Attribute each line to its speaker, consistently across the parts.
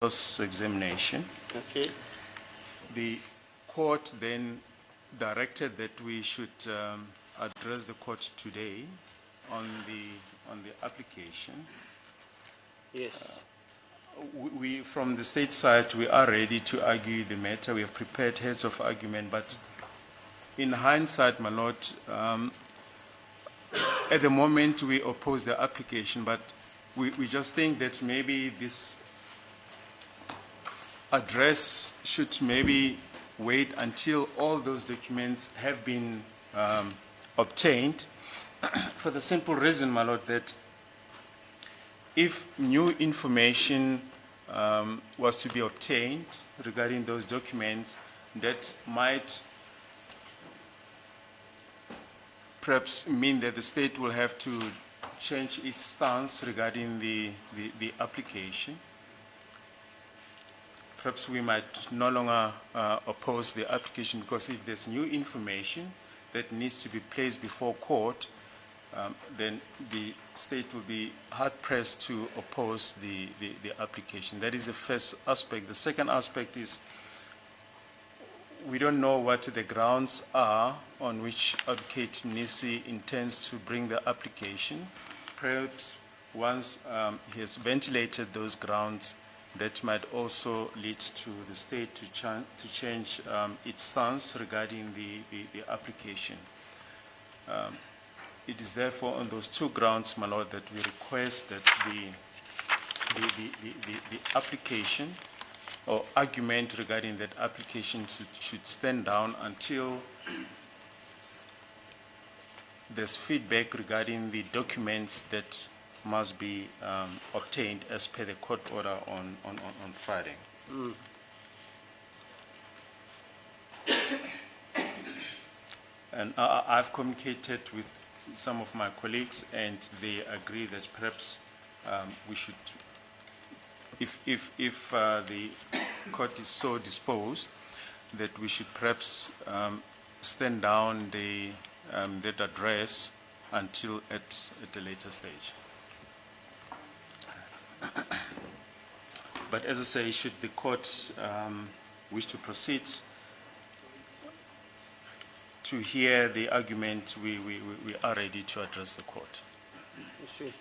Speaker 1: examination.
Speaker 2: Okay.
Speaker 1: The court then directed that we should address the court today on the application.
Speaker 2: Yes.
Speaker 1: We, from the state side, we are ready to argue the matter. We have prepared heads of argument, but in hindsight, my lord, at the moment we oppose the application, but we just think that maybe this address should maybe wait until all those documents have been obtained, for the simple reason, my lord, that if new information was to be obtained regarding those documents, that might perhaps mean that the state will have to change its stance regarding the application. Perhaps we might no longer oppose the application, because if there's new information that needs to be placed before court, then the state will be hard-pressed to oppose the application. That is the first aspect. The second aspect is we don't know what the grounds are on which Advocate Nisi intends to bring the application. Perhaps once he has ventilated those grounds, that might also lead to the state to change its stance regarding the application. It is therefore on those two grounds, my lord, that we request that the application or argument regarding that application should stand down until there's feedback regarding the documents that must be obtained as per the court order on Friday.
Speaker 2: Mm.
Speaker 1: And I've communicated with some of my colleagues, and they agree that perhaps we should, if the court is so disposed, that we should perhaps stand down that address until at a later stage. But as I say, should the court wish to proceed to hear the argument, we are ready to address the court.
Speaker 2: I see.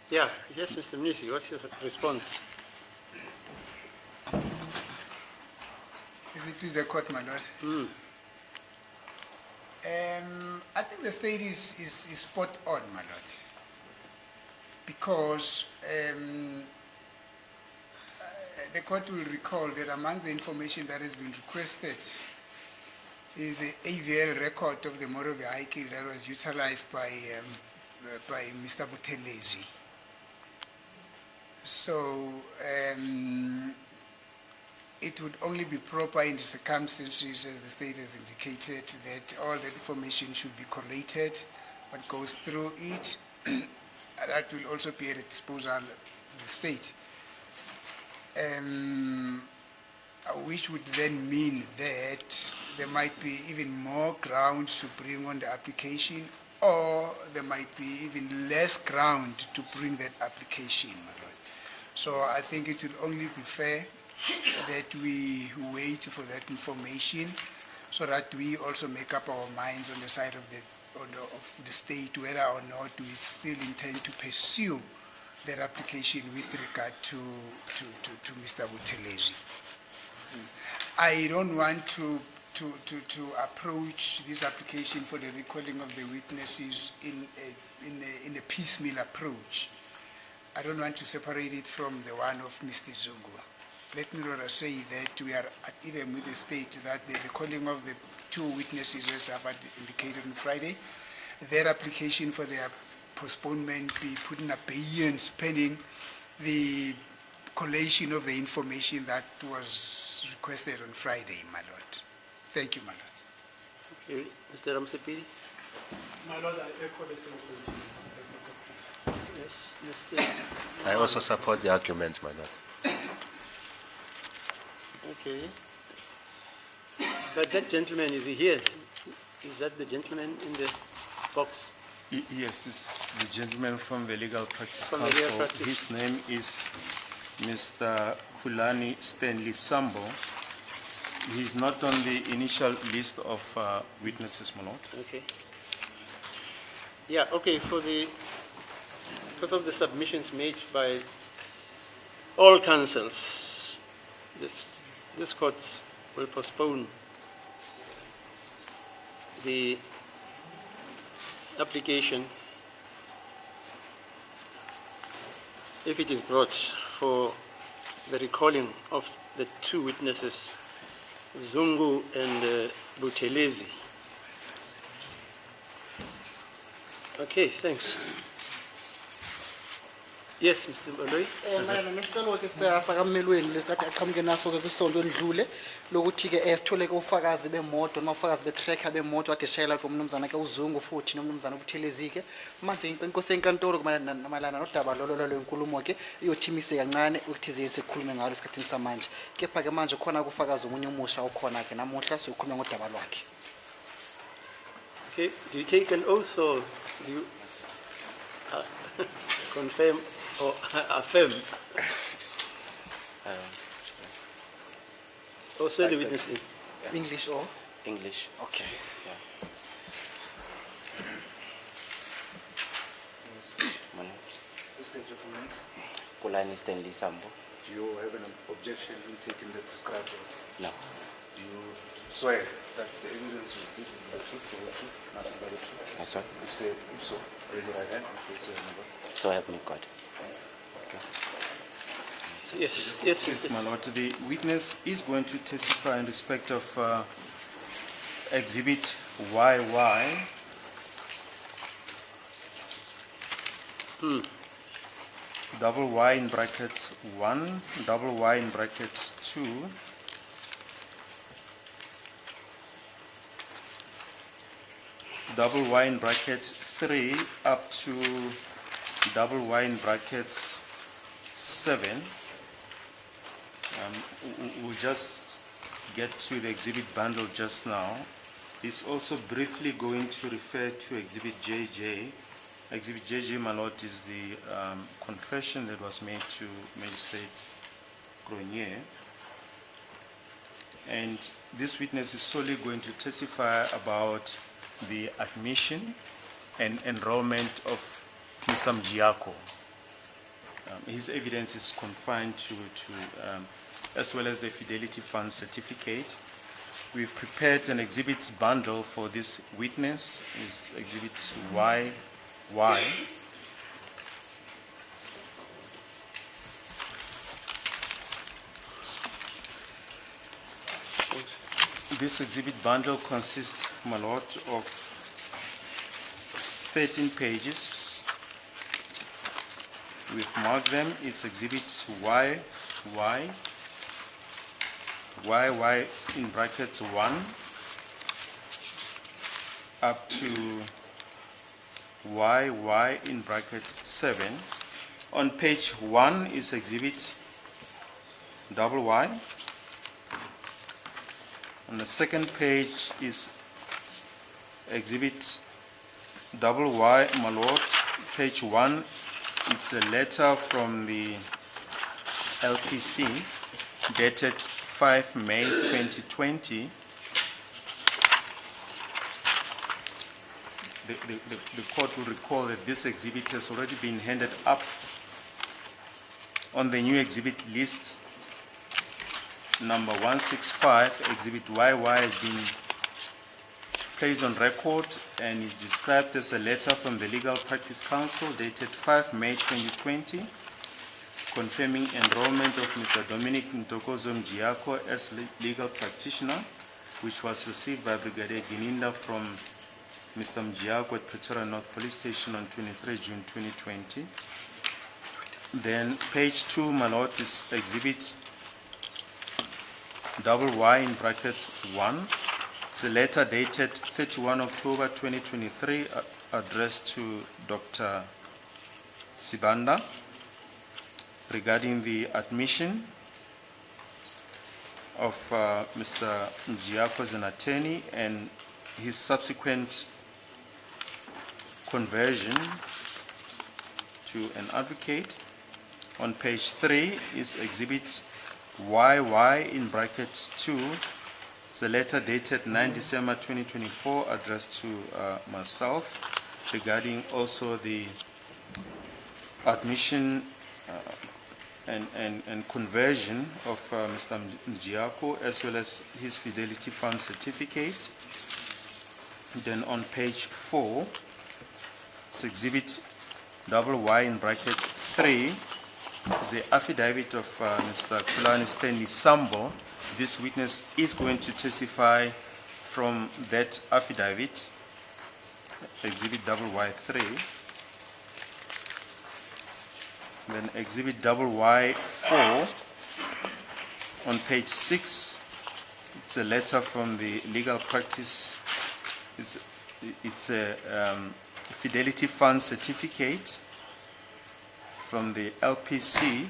Speaker 2: Yeah, yes, Mr. Nisi, what's your response?
Speaker 3: Is it please the court, my lord?
Speaker 2: Mm.
Speaker 3: I think the state is spot on, my lord, because the court will recall that among the information that has been requested is the AVL record of the motor vehicle that was utilized by Mr. Buthelezi. So it would only be proper in the circumstances, as the state has indicated, that all the information should be collated, what goes through it, that will also be at the disposal of the state. Which would then mean that there might be even more grounds to bring on the application, or there might be even less ground to bring that application, my lord. So I think it would only be fair that we wait for that information, so that we also make up our minds on the side of the state whether or not we still intend to pursue that application with regard to Mr. Buthelezi. I don't want to approach this application for the recalling of the witnesses in a piecemeal approach. I don't want to separate it from the one of Mr. Zungu. Let me rather say that we are at idem with the state that the recalling of the two witnesses, as I've indicated on Friday, their application for their postponement be put in abeyance pending the collation of the information that was requested on Friday, my lord. Thank you, my lord.
Speaker 2: Okay, Mr. Ramsepiri?
Speaker 4: My lord, I echo the same sentiments as the court says.
Speaker 2: Yes, Mr.
Speaker 5: I also support the argument, my lord.
Speaker 2: Okay. But that gentleman, is he here? Is that the gentleman in the box?
Speaker 1: Yes, it's the gentleman from the Legal Practice
Speaker 2: From the Legal
Speaker 1: Council.
Speaker 2: Practice.
Speaker 1: His name is Mr. Kulani Stanley Sambo. He's not on the initial list of witnesses, my lord.
Speaker 2: Okay. Yeah, okay, because of the submissions made by all councils, this court will postpone the application if it is brought for the recalling of the two witnesses, Zungu and Buthelezi. Okay, thanks. Yes, Mr. Baloyi?
Speaker 6: Mayelana nesicelo ke sakamelweni lesathi aqhamuke naso ke kwisonto endlule lokuthi ke sithole ke ufakazi bemoto noma ufakazi betracker bemoto ade shayela komnumzana ke uZungu futhi nomnumzana uButhelezi ke manje inkosi enkantolo kumalana nodaba lolo lenkulumo ke iyothimise kancane ukuthize sekukhulume ngalo esikhathini samanje kepha ke manje khona kufakaza umunye umusha okhona ke namuhla sokhuluma ngodaba lwakhe.
Speaker 2: Okay, do you take an oath or do you confirm or affirm? Or swear the witness in?
Speaker 6: English or
Speaker 7: English.
Speaker 6: okay.
Speaker 7: Mane.
Speaker 8: State your full names.
Speaker 7: Kulani Stanley Sambo.
Speaker 8: Do you have an objection in taking the prescribed oath?
Speaker 7: No.
Speaker 8: Do you swear that the evidence will give you the truth, the whole truth, nothing but the truth?
Speaker 7: Yes, sir.
Speaker 8: If so, raise your right hand and say so help me God.
Speaker 7: So help me God.
Speaker 2: Yes, yes,
Speaker 1: Yes,
Speaker 2: Mr.
Speaker 1: my lord. The witness is going to testify in respect of Exhibit YY. Double Y in brackets 1, double Y in brackets 2, double Y in brackets 3 up to double Y in brackets 7. We'll just get to the exhibit bundle just now. It's also briefly going to refer to Exhibit JJ. Exhibit JJ, my lord, is the confession that was made to Magistrate Grenier. And this witness is solely going to testify about the admission and enrollment of Mr. Mjiako. His evidence is confined to as well as the Fidelity Fund certificate. We've prepared an exhibit bundle for this witness. Is Exhibit YY.
Speaker 2: Thanks.
Speaker 1: This exhibit bundle consists, my lord, of 13 pages. We've marked them. It's Exhibit YY, YY in brackets 1 up to YY in brackets 7. On page 1 is Exhibit YY. On the second page is Exhibit YY, my lord. Page 1, it's a letter from the LPC dated 5 May 2020. The court will recall that this exhibit has already been handed up on the new exhibit list. Number 165, Exhibit YY has been placed on record and is described as a letter from the Legal Practice Council dated 5 May 2020, confirming enrollment of Mr. Dominic Ntokozo Mjiako as legal practitioner, which was received by Brigadier Gininda from Mr. Mjiako at Pretoria North Police Station on 23 June 2020. Then page 2, my lord, is Exhibit YY in brackets 1. It's a letter dated 31 October 2023 addressed to Dr. Sibanda regarding the admission of Mr. Mjiako as an attorney and his subsequent conversion to an advocate. On page 3 is Exhibit YY in brackets 2. It's a letter dated 9 December 2024 addressed to myself regarding also the admission and conversion of Mr. Mjiako as well as his Fidelity Fund certificate. Then on page 4, it's Exhibit YY in brackets 3 is the affidavit of Mr. Kulani Stanley Sambo. This witness is going to testify from that affidavit, Exhibit YY3. Then Exhibit YY4 on page 6, it's a letter from the legal practice. It's a Fidelity Fund certificate from the LPC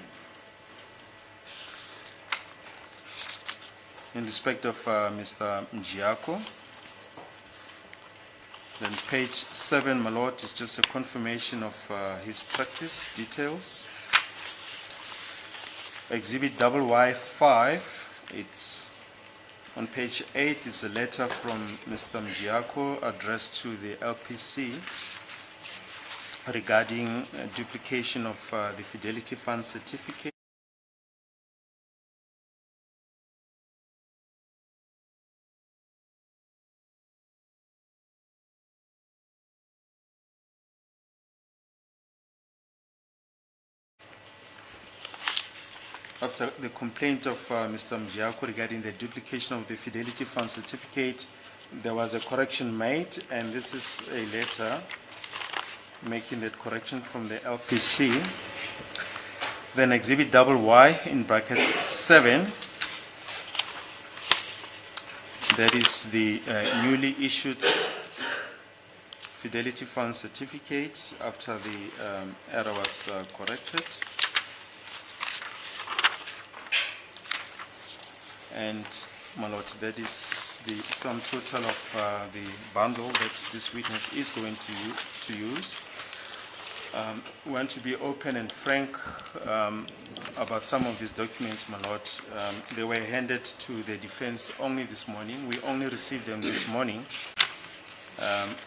Speaker 1: in respect of Mr. Mjiako. Then page 7, my lord, is just a confirmation of his practice details. Exhibit YY5, it's on page 8, is a letter from Mr. Mjiako addressed to the LPC regarding duplication of the Fidelity Fund certificate. After the complaint of Mr. Mjiako regarding the duplication of the Fidelity Fund certificate, there was a correction made, and this is a letter making that correction from the LPC. Then Exhibit YY in bracket 7, that is the newly issued Fidelity Fund certificate after the error was corrected. And, my lord, that is the sum total of the bundle that this witness is going to use. We want to be open and frank about some of these documents, my lord. They were handed to the defense only this morning. We only received them this morning.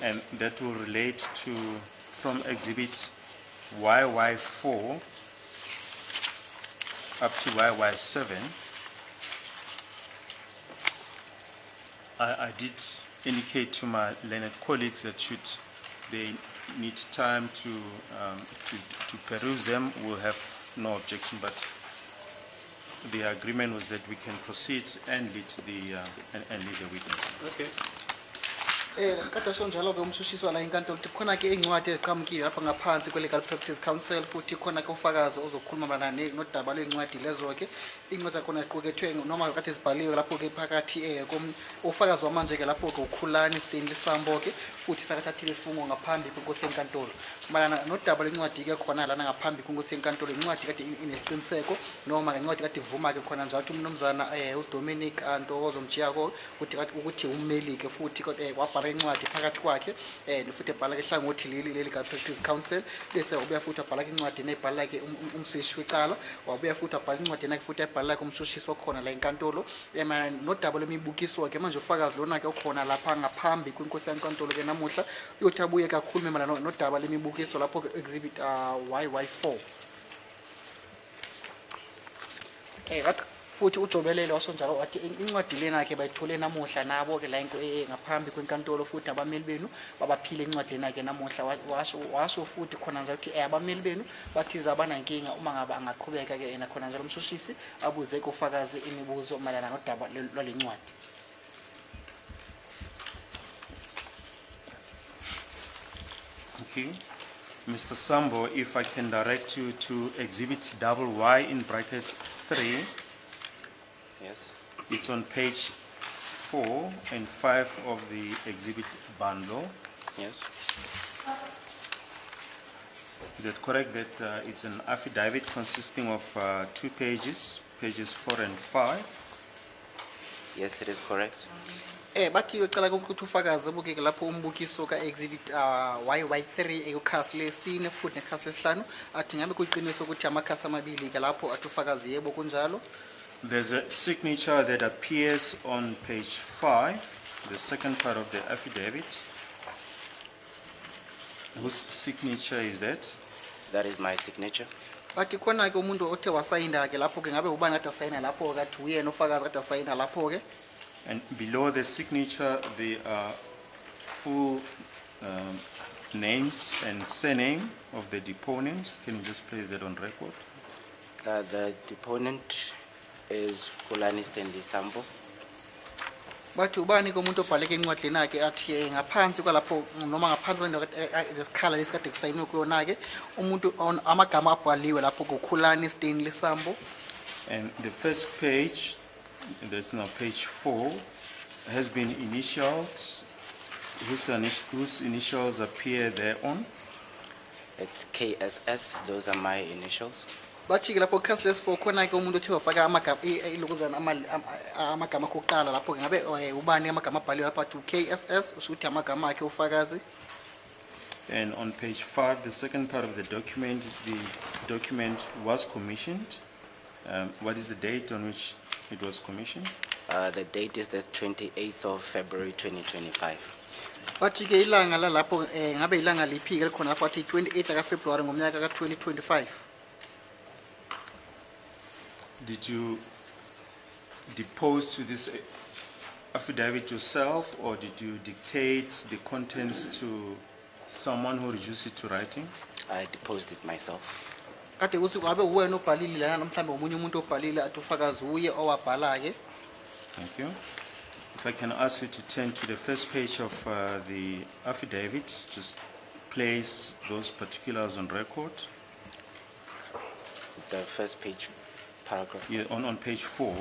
Speaker 1: And that will relate to, from Exhibit YY4 up to YY7. I did indicate to my learned colleagues that should they need time to peruse them, we'll have no objection, but the agreement was that we can proceed and lead the witness.
Speaker 2: Okay.
Speaker 6: Kade sonjalo-ke umshushiswa la inkantolo ukuthi khona ke incwadi eziqhamukiwe lapha ngaphansi kwe-Legal Practice Council, futhi khona ke ufakazi ozokhuluma malana nodaba lwencwadi lezo-ke. Incwadi zakhona ziqukethwe noma kade zibhaliwe lapho-ke phakathi ufakazi wamanje-ke lapho-ke uKhulani Stanley Sambo-ke, futhi sakathathile isifungo ngaphambi kwenkosi yenkantolo. Malana nodaba lwencwadi-ke khona lana ngaphambi kwenkosi yenkantolo, incwadi kade inesiqiniseko noma incwadi kade ivuma-ke khona njalo ukuthi umnumzana uDominic Ntokozo Mjiako ukuthi ummeli-ke futhi wabhala incwadi phakathi kwakhe futhi ebhala ke hlangothi leli Legal Practice Council, bese ubuya futhi abhala incwadi nebhala ke umseshi wecala, wabuya futhi abhala incwadi nakhe futhi ebhala ke umshushisi okhona la enkantolo. Nodaba lemibukiso ke manje ufakazi lona ke okhona lapha ngaphambi kwinkosi yenkantolo ke namuhla uyothi abuye kakhulu malana nodaba lemibukiso lapho ke Exhibit YY4. Futhi ujobelele wasonjalo wathi incwadi lena ke bayithole namuhla nabo ke la ngaphambi kwenkantolo, futhi abameli benu babaphile incwadi lena ke namuhla. Washo futhi khona njalo ukuthi abameli benu bathiza abanankinga uma ngaba angaqhubeka ke khona njalo umshushisi abuze ke ufakazi imibuzo malana nodaba lwalencwadi.
Speaker 1: Okay. Mr. Sambo, if I can direct you to Exhibit YY in brackets 3.
Speaker 7: Yes.
Speaker 1: It's on page 4 and 5 of the exhibit bundle.
Speaker 7: Yes.
Speaker 1: Is it correct that it's an affidavit consisting of 2 pages, pages 4 and 5?
Speaker 7: Yes, it is correct.
Speaker 6: bathi becala ukuthi ufakazi obukeke lapho umbukiso ka-exhibit YY3 ekukhasi lesine futhi nekhasi lesihlanu athi ngabe kuyiqiniso ukuthi amakhasi amabili ke lapho athi ufakazi yebo kunjalo.
Speaker 1: There's a signature that appears on page 5, the second part of the affidavit. Whose signature is that?
Speaker 7: That is my signature.
Speaker 6: Bathi khona ke umuntu othe wasayinda ke lapho ke ngabe ubani kade asayina lapho ke athi uyena ufakazi kade asayina lapho ke.
Speaker 1: And below the signature, the full names and surname of the deponent. Can you just place that on record?
Speaker 7: The deponent is Kulani Stanley Sambo.
Speaker 6: Bathi ubani ke umuntu obhaleke encwadini yakhe athi ngaphansi kwalapho noma ngaphansi kwendawo lesikhala lesikade kusayinwe kuyona ke umuntu amagama abhaliwe lapho kukhulani Stanley Sambo.
Speaker 1: And the first page, that's now page 4, has been initialed. Whose initials appear there on?
Speaker 7: It's KSS, those are my initials.
Speaker 6: Bathi ke lapho khasi lesi4 khona ke umuntu othe wafaka amagama ilokuzana amagama kokuqala lapho ke ngabe ubani amagama abhaliwe lapha athi KSS usho ukuthi amagama akhe ufakazi.
Speaker 1: And on page 5, the second part of the document was commissioned. What is the date on which it was commissioned?
Speaker 7: The date is the 28th of February 2025.
Speaker 6: Bathi ke ilanga lalapho ngabe ilanga liphi ke likhona lapho athi 28 ka February ngomnyaka ka 2025.
Speaker 1: Did you depose to this affidavit yourself, or did you dictate the contents to someone who reduced it to writing?
Speaker 7: I deposed it myself.
Speaker 6: Kade kusuku ngabe uwena obhalile lana mhlambe umunye umuntu obhalile athi ufakazi uye owabhala ke.
Speaker 1: Thank you. If I can ask you to turn to the first page of the affidavit, just place those particulars on record.
Speaker 7: The first page paragraph.
Speaker 1: Yeah, on page 4,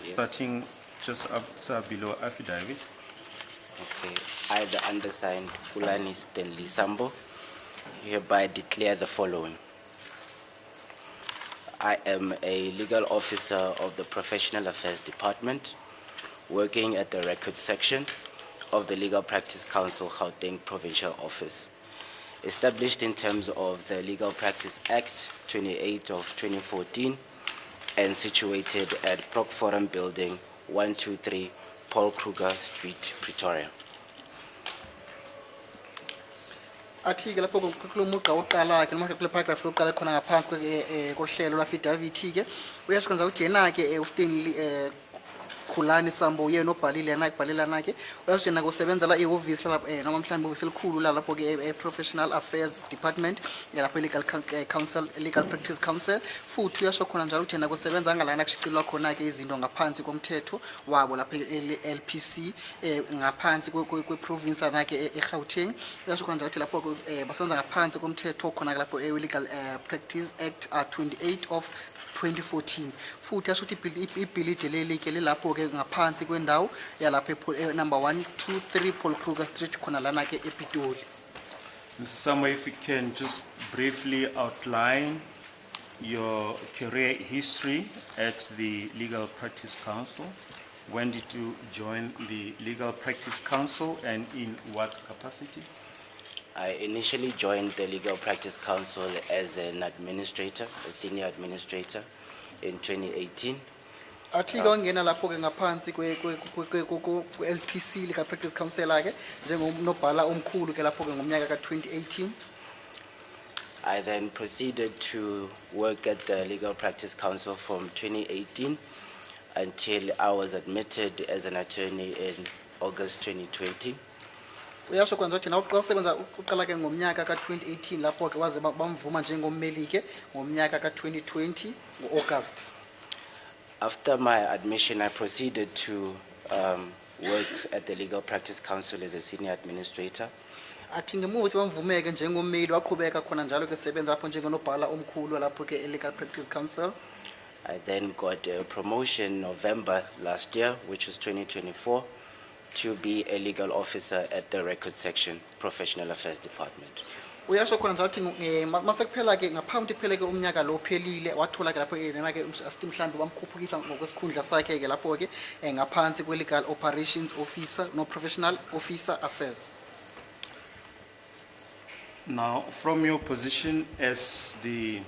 Speaker 7: Yes.
Speaker 1: starting just after below affidavit.
Speaker 7: Okay. I, the undersigned Kulani Stanley Sambo, hereby declare the following. I am a legal officer of the Professional Affairs Department, working at the Records Section of the Legal Practice Council, Gauteng Provincial Office. Established in terms of the Legal Practice Act 28 of 2014 and situated at Proc Forum Building 123 Paul Kruger Street, Pretoria.
Speaker 6: Athi ke lapho kulomuqa oqala ke noma kule paragraph loqala khona ngaphansi kohlelo lwafidavit ke uyasho kwenza ukuthi yena ke uStanley Khulani Sambo uyena obhalile yena ibhalela nakhe uyasho yena kusebenza la ehhovisi lapha noma mhlawumbe uhhovisi elikhulu la lapho ke Professional Affairs Department lapho Legal Council Legal Practice Council futhi uyasho khona njalo ukuthi yena kusebenza ngalana kushicilwa khona ke izinto ngaphansi komthetho wabo lapha LPC ngaphansi kweprovince lanake eGauteng uyasho khona njalo ukuthi lapho basebenza ngaphansi komthetho khona lapho Legal Practice Act 28 of 2014 futhi yasho ukuthi ibhilidi leli ke lapho ke ngaphansi kwendawo yalapha number 123 Paul Kruger Street khona lana ke ePitoli.
Speaker 1: Mr. Sambo, if you can just briefly outline your career history at the Legal Practice Council. When did you join the Legal Practice Council and in what capacity?
Speaker 7: I initially joined the Legal Practice Council as an administrator, a senior administrator, in 2018.
Speaker 6: Athi ke wangena lapho ke ngaphansi LPC Legal Practice Council ke njengonobhala omkhulu ke lapho ke ngomnyaka ka 2018.
Speaker 7: I then proceeded to work at the Legal Practice Council from 2018 until I was admitted as an attorney in August 2020.
Speaker 6: Uyasho kwenza ukuthi nawo uqasebenza uqala ke ngomnyaka ka 2018 lapho ke waze bamvuma njengommeli ke ngomnyaka ka 2020 ngoAugust.
Speaker 7: After my admission, I proceeded to work at the Legal Practice Council as a senior administrator.
Speaker 6: Athi ngemuva ukuthi bamvumeke njengommeli waqhubeka khona njalo ke sebenza lapho njengonobhala omkhulu lapho ke Legal Practice Council.
Speaker 7: I then got a promotion November last year, which was 2024, to be a legal officer at the Records Section, Professional Affairs Department.
Speaker 6: uyasho khona njalo ukuthi mase kuphela ke ngaphambi kuphela ke umnyaka lo phelile wathola ke lapho yena ke assistant mhlambi bamkhuphukisa ngokwesikhundla sakhe ke lapho ke ngaphansi kwe legal operations officer no professional officer affairs.
Speaker 1: Now, from your position as the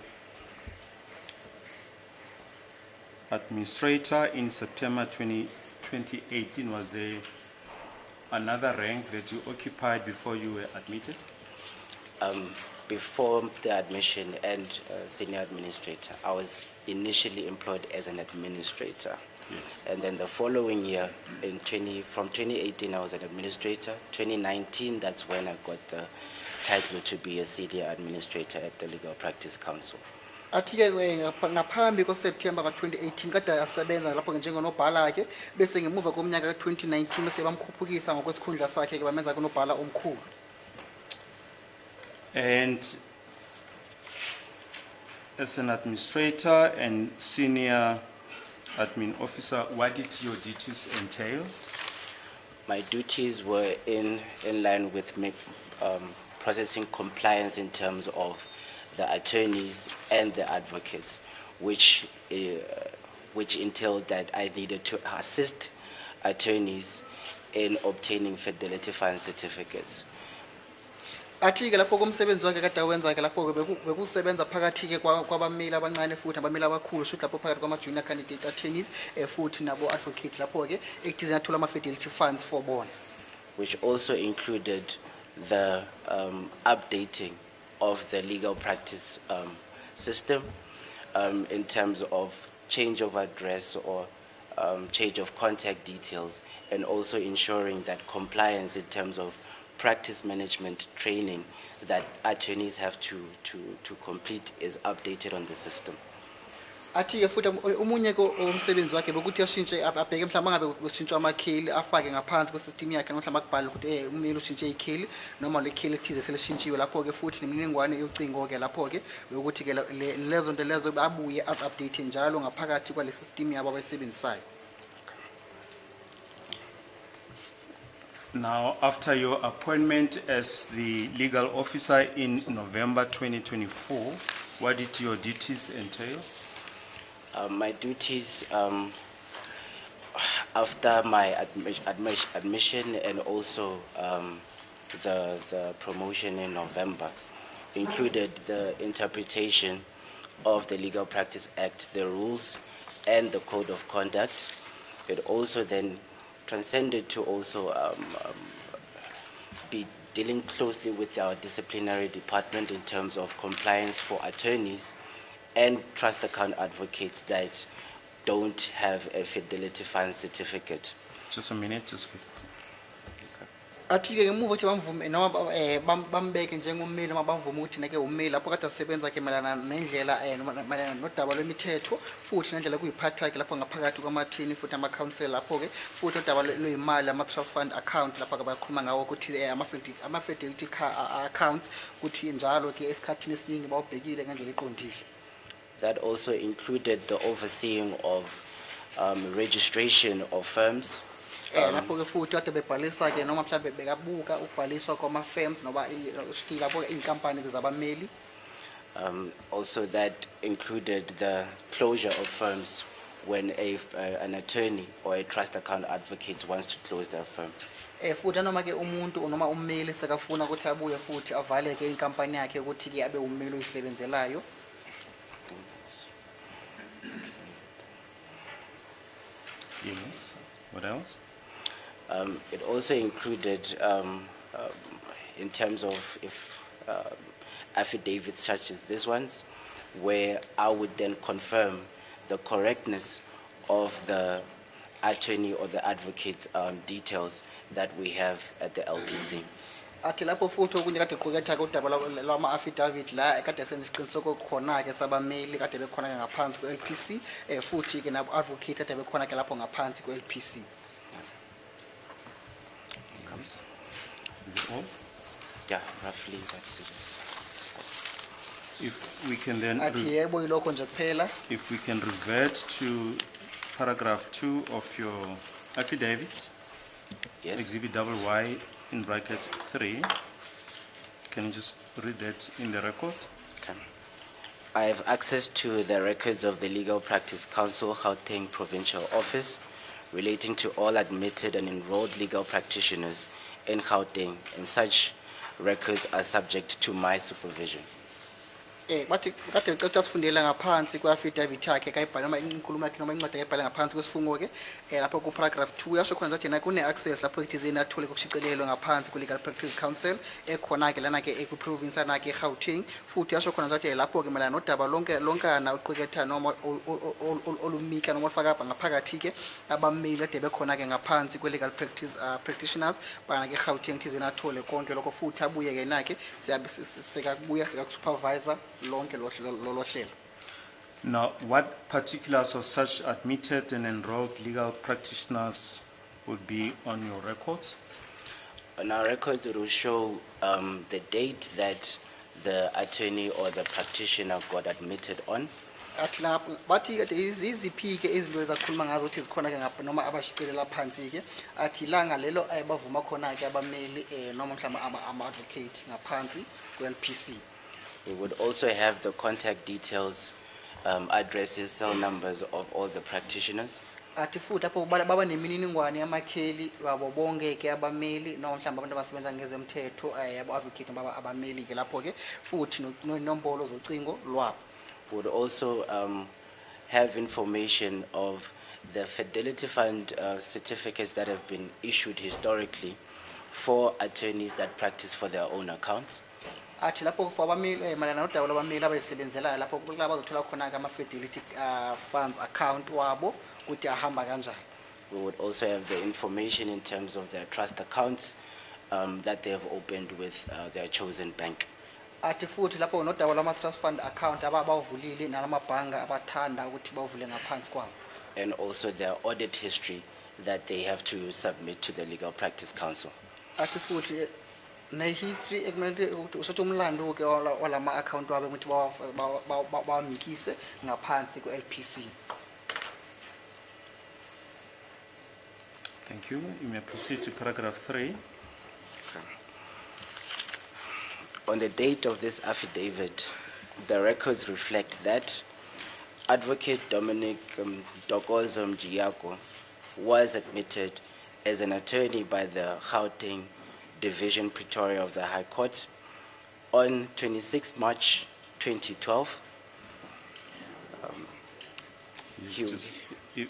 Speaker 1: administrator in September 2018, was there another rank that you occupied before you were admitted?
Speaker 7: Before the admission and senior administrator, I was initially employed as an administrator.
Speaker 1: Yes.
Speaker 7: And then the following year, from 2018, I was an administrator. 2019, that's when I got the title to be a senior administrator at the Legal Practice Council.
Speaker 6: Athi ke ngaphambi ko September ka 2018 kade asebenza lapho njengonobhala ke bese ngemuva komnyaka ka 2019 bese bamkhuphukisa ngokwesikhundla sakhe ke bamenza kunobhala omkhulu.
Speaker 1: And as an administrator and senior admin officer, what did your duties entail?
Speaker 7: My duties were in line with processing compliance in terms of the attorneys and the advocates, which entailed that I needed to assist attorneys in obtaining fidelity fund certificates.
Speaker 6: Athi ke lapho komsebenzi wakhe kade wenza ke lapho ke bekusebenza phakathi ke kwabameli abancane futhi abameli abakhulu shothi lapho phakathi kwama junior candidate attorneys futhi nabo advocate lapho ke ekuthize athola ama fidelity funds for bona,
Speaker 7: which also included the updating of the legal practice system in terms of change of address or change of contact details, and also ensuring that compliance in terms of practice management training that attorneys have to complete is updated on the system.
Speaker 6: Athi ke futhi umunye ko umsebenzi wakhe bekuthi ashintshe abheke mhlawumbe ngabe kushintshwa amakheli afake ngaphansi kwesystem yakhe mhlawumbe akubhale ukuthi umeli ushintshe ikheli noma lekheli ethize selishintshiwe lapho ke futhi nemininingwane yocingo ke lapho ke ukuthi ke lezo nto lezo abuye as update njalo ngaphakathi kwale system yabo abayisebenzisayo.
Speaker 1: Now, after your appointment as the legal officer in November 2024, what did your duties entail?
Speaker 7: My duties after my admission and also the promotion in November included the interpretation of the Legal Practice Act, the rules and the code of conduct. It also then transcended to also be dealing closely with our disciplinary department in terms of compliance for attorneys and trust account advocates that don't have a fidelity fund certificate.
Speaker 1: Just a minute, just.
Speaker 6: Athi ke ngemuva ukuthi bamvume noma bambeke njengomeli noma bamvume ukuthi nake umeli lapho kade asebenza ke malana nendlela malana nodaba lwemithetho futhi nendlela kuyiphatha ke lapho ngaphakathi kwamathini futhi ama council lapho ke futhi udaba lwemali ama trust fund account lapho ke bayakhuluma ngawo ukuthi ama fidelity accounts ukuthi njalo ke esikhathini esiningi bawubhekile ngendlela eqondile.
Speaker 7: That also included the overseeing of registration of firms.
Speaker 6: Lapho ke futhi kade bebhalisa ke noma mhlawumbe bekabuka ukubhaliswa kwama firms noma lapho inkampani zabameli.
Speaker 7: Also that included the closure of firms when an attorney or a trust account advocate wants to close their firm.
Speaker 6: Futhi noma ke umuntu noma ummeli sekafuna ukuthi abuye futhi avale ke inkampani yakhe ukuthi ke abe ummeli oyisebenzelayo.
Speaker 1: Yes. What else?
Speaker 7: It also included, in terms of affidavits such as these ones, where I would then confirm the correctness of the attorney or the advocate's details that we have at the LPC.
Speaker 6: Athi lapho futhi okunye kade qhubeketha ke udaba lwama affidavit la kade senza isiqiniseko khona ke sabameli kade bekhona ke ngaphansi kwe LPC futhi ke nabo advocate kade bekhona ke lapho ngaphansi kwe LPC.
Speaker 1: Is it all?
Speaker 7: Yeah, roughly that's it.
Speaker 1: If we can then,
Speaker 6: Athi yebo ilokho nje kuphela.
Speaker 1: if we can revert to paragraph 2 of your affidavit,
Speaker 7: Yes.
Speaker 1: exhibit double Y in brackets 3, can you just read that in the record.
Speaker 7: Okay. I have access to the records of the Legal Practice Council, Gauteng Provincial Office, relating to all admitted and enrolled legal practitioners in Gauteng, and such records are subject to my supervision.
Speaker 6: bathi kade ngicela sifundele ngaphansi kwa-affidavit yakhe kayibhala noma inkulumo yakhe noma incwadi ayibhala ngaphansi kwesifungo-ke lapho ku-paragraph 2 yasho khona zathi yena kune-access lapho ethizeni athole kokushicilelwe ngaphansi kwe-Legal Practice Council ekhona-ke lana-ke ekwiprovince yanake eGauteng, futhi yasho khona zathi lapho-ke mayelana nodaba lonkana uquketha noma olumika noma olufaka ngaphakathi-ke abammeli ade bekhona-ke ngaphansi kwe-legal practice practitioners bana-ke eGauteng thizeni athole konke lokho, futhi abuye-ke nake sekakubuya sekakusupervisor lonke lo hlelo.
Speaker 1: Now, what particulars of such admitted and enrolled legal practitioners would be on your records?
Speaker 7: On our records, it will show the date that the attorney or the practitioner got admitted on,
Speaker 6: Athi lapho bathi ke iziphi-ke izinto ezakhuluma ngazo ukuthi zikhona-ke ngapha noma abashicelela phansi-ke athi ilanga lelo bavuma khona-ke abameli noma mhlawumbe ama-advocate ngaphansi kwe-LPC.
Speaker 7: We would also have the contact details, addresses, cell numbers of all the practitioners.
Speaker 6: Athi futhi lapho baba nemininingwane yamakheli wabo bonke-ke abameli noma mhlawumbe abantu abasebenza ngezemthetho abo-advocate noma abameli-ke lapho-ke futhi nenombolo zocingo lwabo.
Speaker 7: We would also have information of the Fidelity Fund certificates that have been issued historically for attorneys that practice for their own accounts.
Speaker 6: Athi lapho for abameli malana nodaba labameli abayisebenzelayo lapho kulaba bazothola khona-ke ama-Fidelity Funds account wabo ukuthi ahamba kanjani.
Speaker 7: We would also have the information in terms of their trust accounts that they have opened with their chosen bank.
Speaker 6: Athi futhi lapho nodaba lama-trust fund account abawuvulile nalamabhanga abathanda ukuthi bawuvule ngaphansi kwabo.
Speaker 7: And also their audit history that they have to submit to the Legal Practice Council.
Speaker 6: Athi futhi ne-history ekumele ukuthi usho umlando-ke walama-account wabo ukuthi bawamikise ngaphansi kwe-LPC.
Speaker 1: Thank you. You may proceed to paragraph 3.
Speaker 7: On the date of this affidavit, the records reflect that Advocate Dominic Dokozo Mjiyako was admitted as an attorney by the Gauteng Division Pretoria of the High Court on 26 March 2012.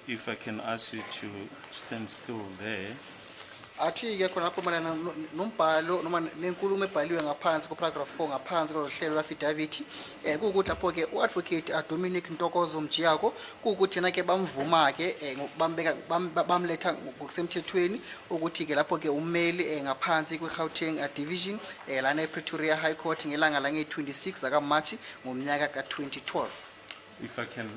Speaker 1: If I can ask you to stand still there.
Speaker 6: Athi-ke khona lapho malana nombhalo noma nenkulumo ebhaliwe ngaphansi ku-paragraph 4 ngaphansi kwalohlelo lwe-affidavit kuwukuthi lapho-ke u-advocate Dominic Ntokozo Mjiyako kuwukuthi yena-ke bamvuma-ke bamletha ngokusemthethweni ukuthi-ke lapho-ke ummeli ngaphansi kwe-Gauteng Division lana e-Pretoria High Court ngelanga lange-26 zakaMarch ngomnyaka ka-2012.
Speaker 1: If I can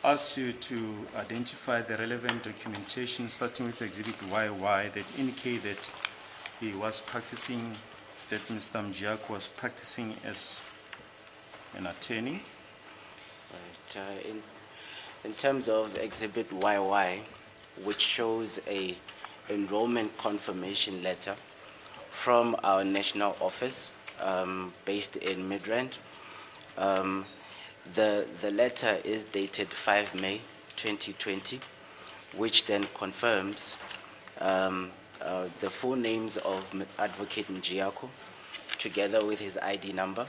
Speaker 1: ask you to identify the relevant documentation, starting with Exhibit YY, that indicate that he was practicing, that Mr. Mjiyako was practicing as an attorney.
Speaker 7: Right, in terms of Exhibit YY, which shows a enrollment confirmation letter from our national office based in Midrand. The letter is dated 5 May 2020, which then confirms the full names of Advocate Mjiyako together with his ID number.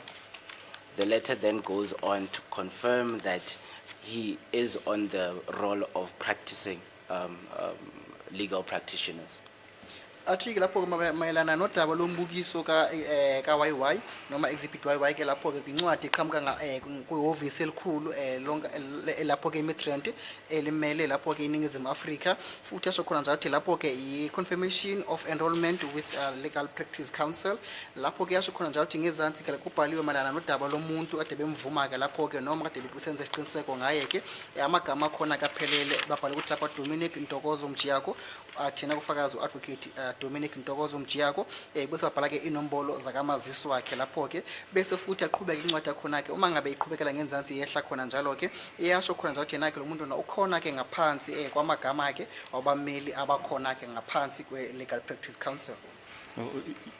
Speaker 7: The letter then goes on to confirm that he is on the role of practicing legal practitioners.
Speaker 6: Athi-ke lapho-ke mayelana nodaba lombukiso ka-YY noma exhibit YY-ke lapho-ke incwadi iqhamuka kwihhovisi elikhulu lapho-ke eMidrand elimele lapho-ke iNingizimu Afrika, futhi yasho khona njalo ukuthi lapho-ke i-confirmation of enrollment with Legal Practice Council. Lapho-ke yasho khona njalo ukuthi ngezansi-ke kubhaliwe mayelana nodaba lomuntu kade bemvuma-ke lapho-ke noma kade besenza isiqiniseko ngaye-ke amagama akhona kaphelele babhale ukuthi lapha Dominic Ntokozo Mjiyako athina kufakazi u-advocate Dominic Ntokozo Mjiyako bese babhala-ke inombolo zakamazisi wakhe lapho-ke bese futhi aqhubeka incwadi yakhona-ke uma ngabe iqhubekela ngenzansi yehla khona njalo-ke iyasho khona njalo ukuthi yena-ke lo muntu ukhona-ke ngaphansi kwamagama-ke wabameli abakhona-ke ngaphansi kwe-Legal Practice Council.
Speaker 1: Well,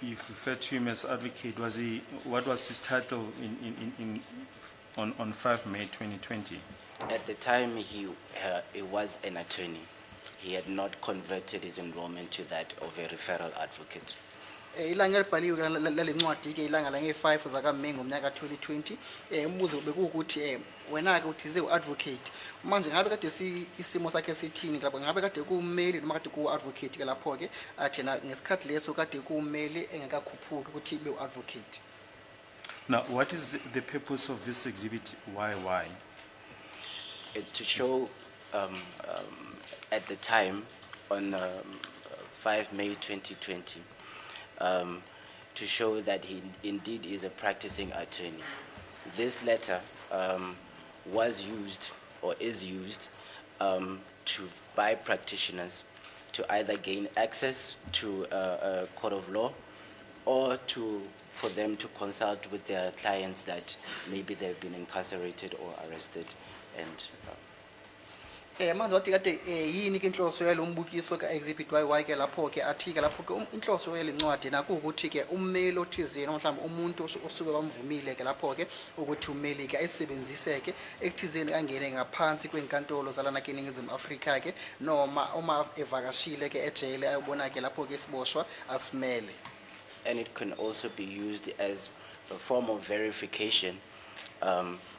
Speaker 1: you've referred to him as advocate. What was his title on 5 May 2020?
Speaker 7: At the time, he was an attorney. He had not converted his enrollment to that of a referral advocate.
Speaker 6: Ilanga elibhaliwe lale ncwadi ke ilanga lange-5 zakaMeyi ngomnyaka 2020 umbuzo bekuwukuthi wena ke uthize uadvocate manje ngabe kade isimo sakhe sithini lapho ngabe kade kuwummeli noma kade kuwu-advocate ke lapho ke athi na ngesikhathi leso kade kuwummeli engakakhuphuki ukuthi ibe u-advocate.
Speaker 1: Now, what is the purpose of this exhibit? Why?
Speaker 7: It's to show at the time on 5 May 2020 to show that he indeed is a practicing attorney. This letter was used or is used by practitioners to either gain access to a court of law or for them to consult with their clients that maybe they've been incarcerated or arrested. And
Speaker 6: manje wathi kade yini ke inhloso yalo mbukiso ka exhibit YY ke lapho ke athi ke lapho ke inhloso yale ncwadi nakuwukuthi ke ummeli othizeni mhlawumbe umuntu osuke bamvumile ke lapho ke ukuthi ummeli ke ayisebenzise ke ekuthizeni angene ngaphansi kwenkantolo zalana ke eNingizimu Afrika ke noma uma evakashile ke ejele ayobona ke lapho ke siboshwa asimele.
Speaker 7: and it can also be used as a form of verification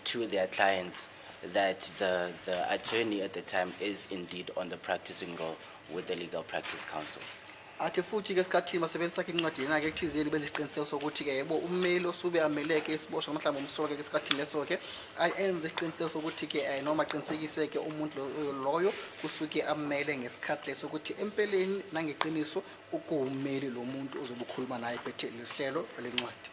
Speaker 7: to their clients that the attorney at the time is indeed on the practicing role with the Legal Practice Council.
Speaker 6: Athi futhi ke esikhathini basebenzisa ke incwadi yena ke ekuthizeni benza isiqiniseko sokuthi ke yebo ummeli osube ameleke isiboshwa mhlawumbe umsoke ke esikhathini leso ke ayenze isiqiniseko sokuthi ke noma aqinisekise ke umuntu loyo kusuke amele ngesikhathi leso ukuthi empeleni nangeqiniso ukuwummeli lo muntu ozobukhuluma naye phethe lihlelo lencwadi.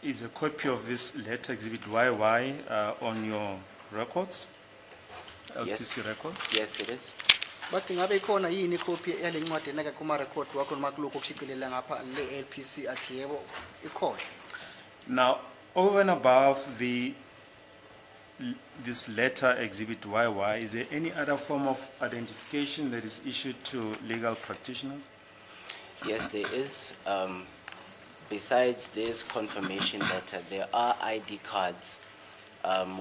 Speaker 1: Is a copy of this letter, exhibit YY, on your records? LPC records?
Speaker 7: Yes, it is.
Speaker 6: Bathi ngabe ikhona yini icopy yale ncwadi naka kuma record wakho noma kuloko kushicilela ngapha le LPC athi yebo ikhona.
Speaker 1: Now, over and above this letter, exhibit YY, is there any other form of identification that is issued to legal practitioners?
Speaker 7: Yes, there is. Besides this confirmation letter, there are ID cards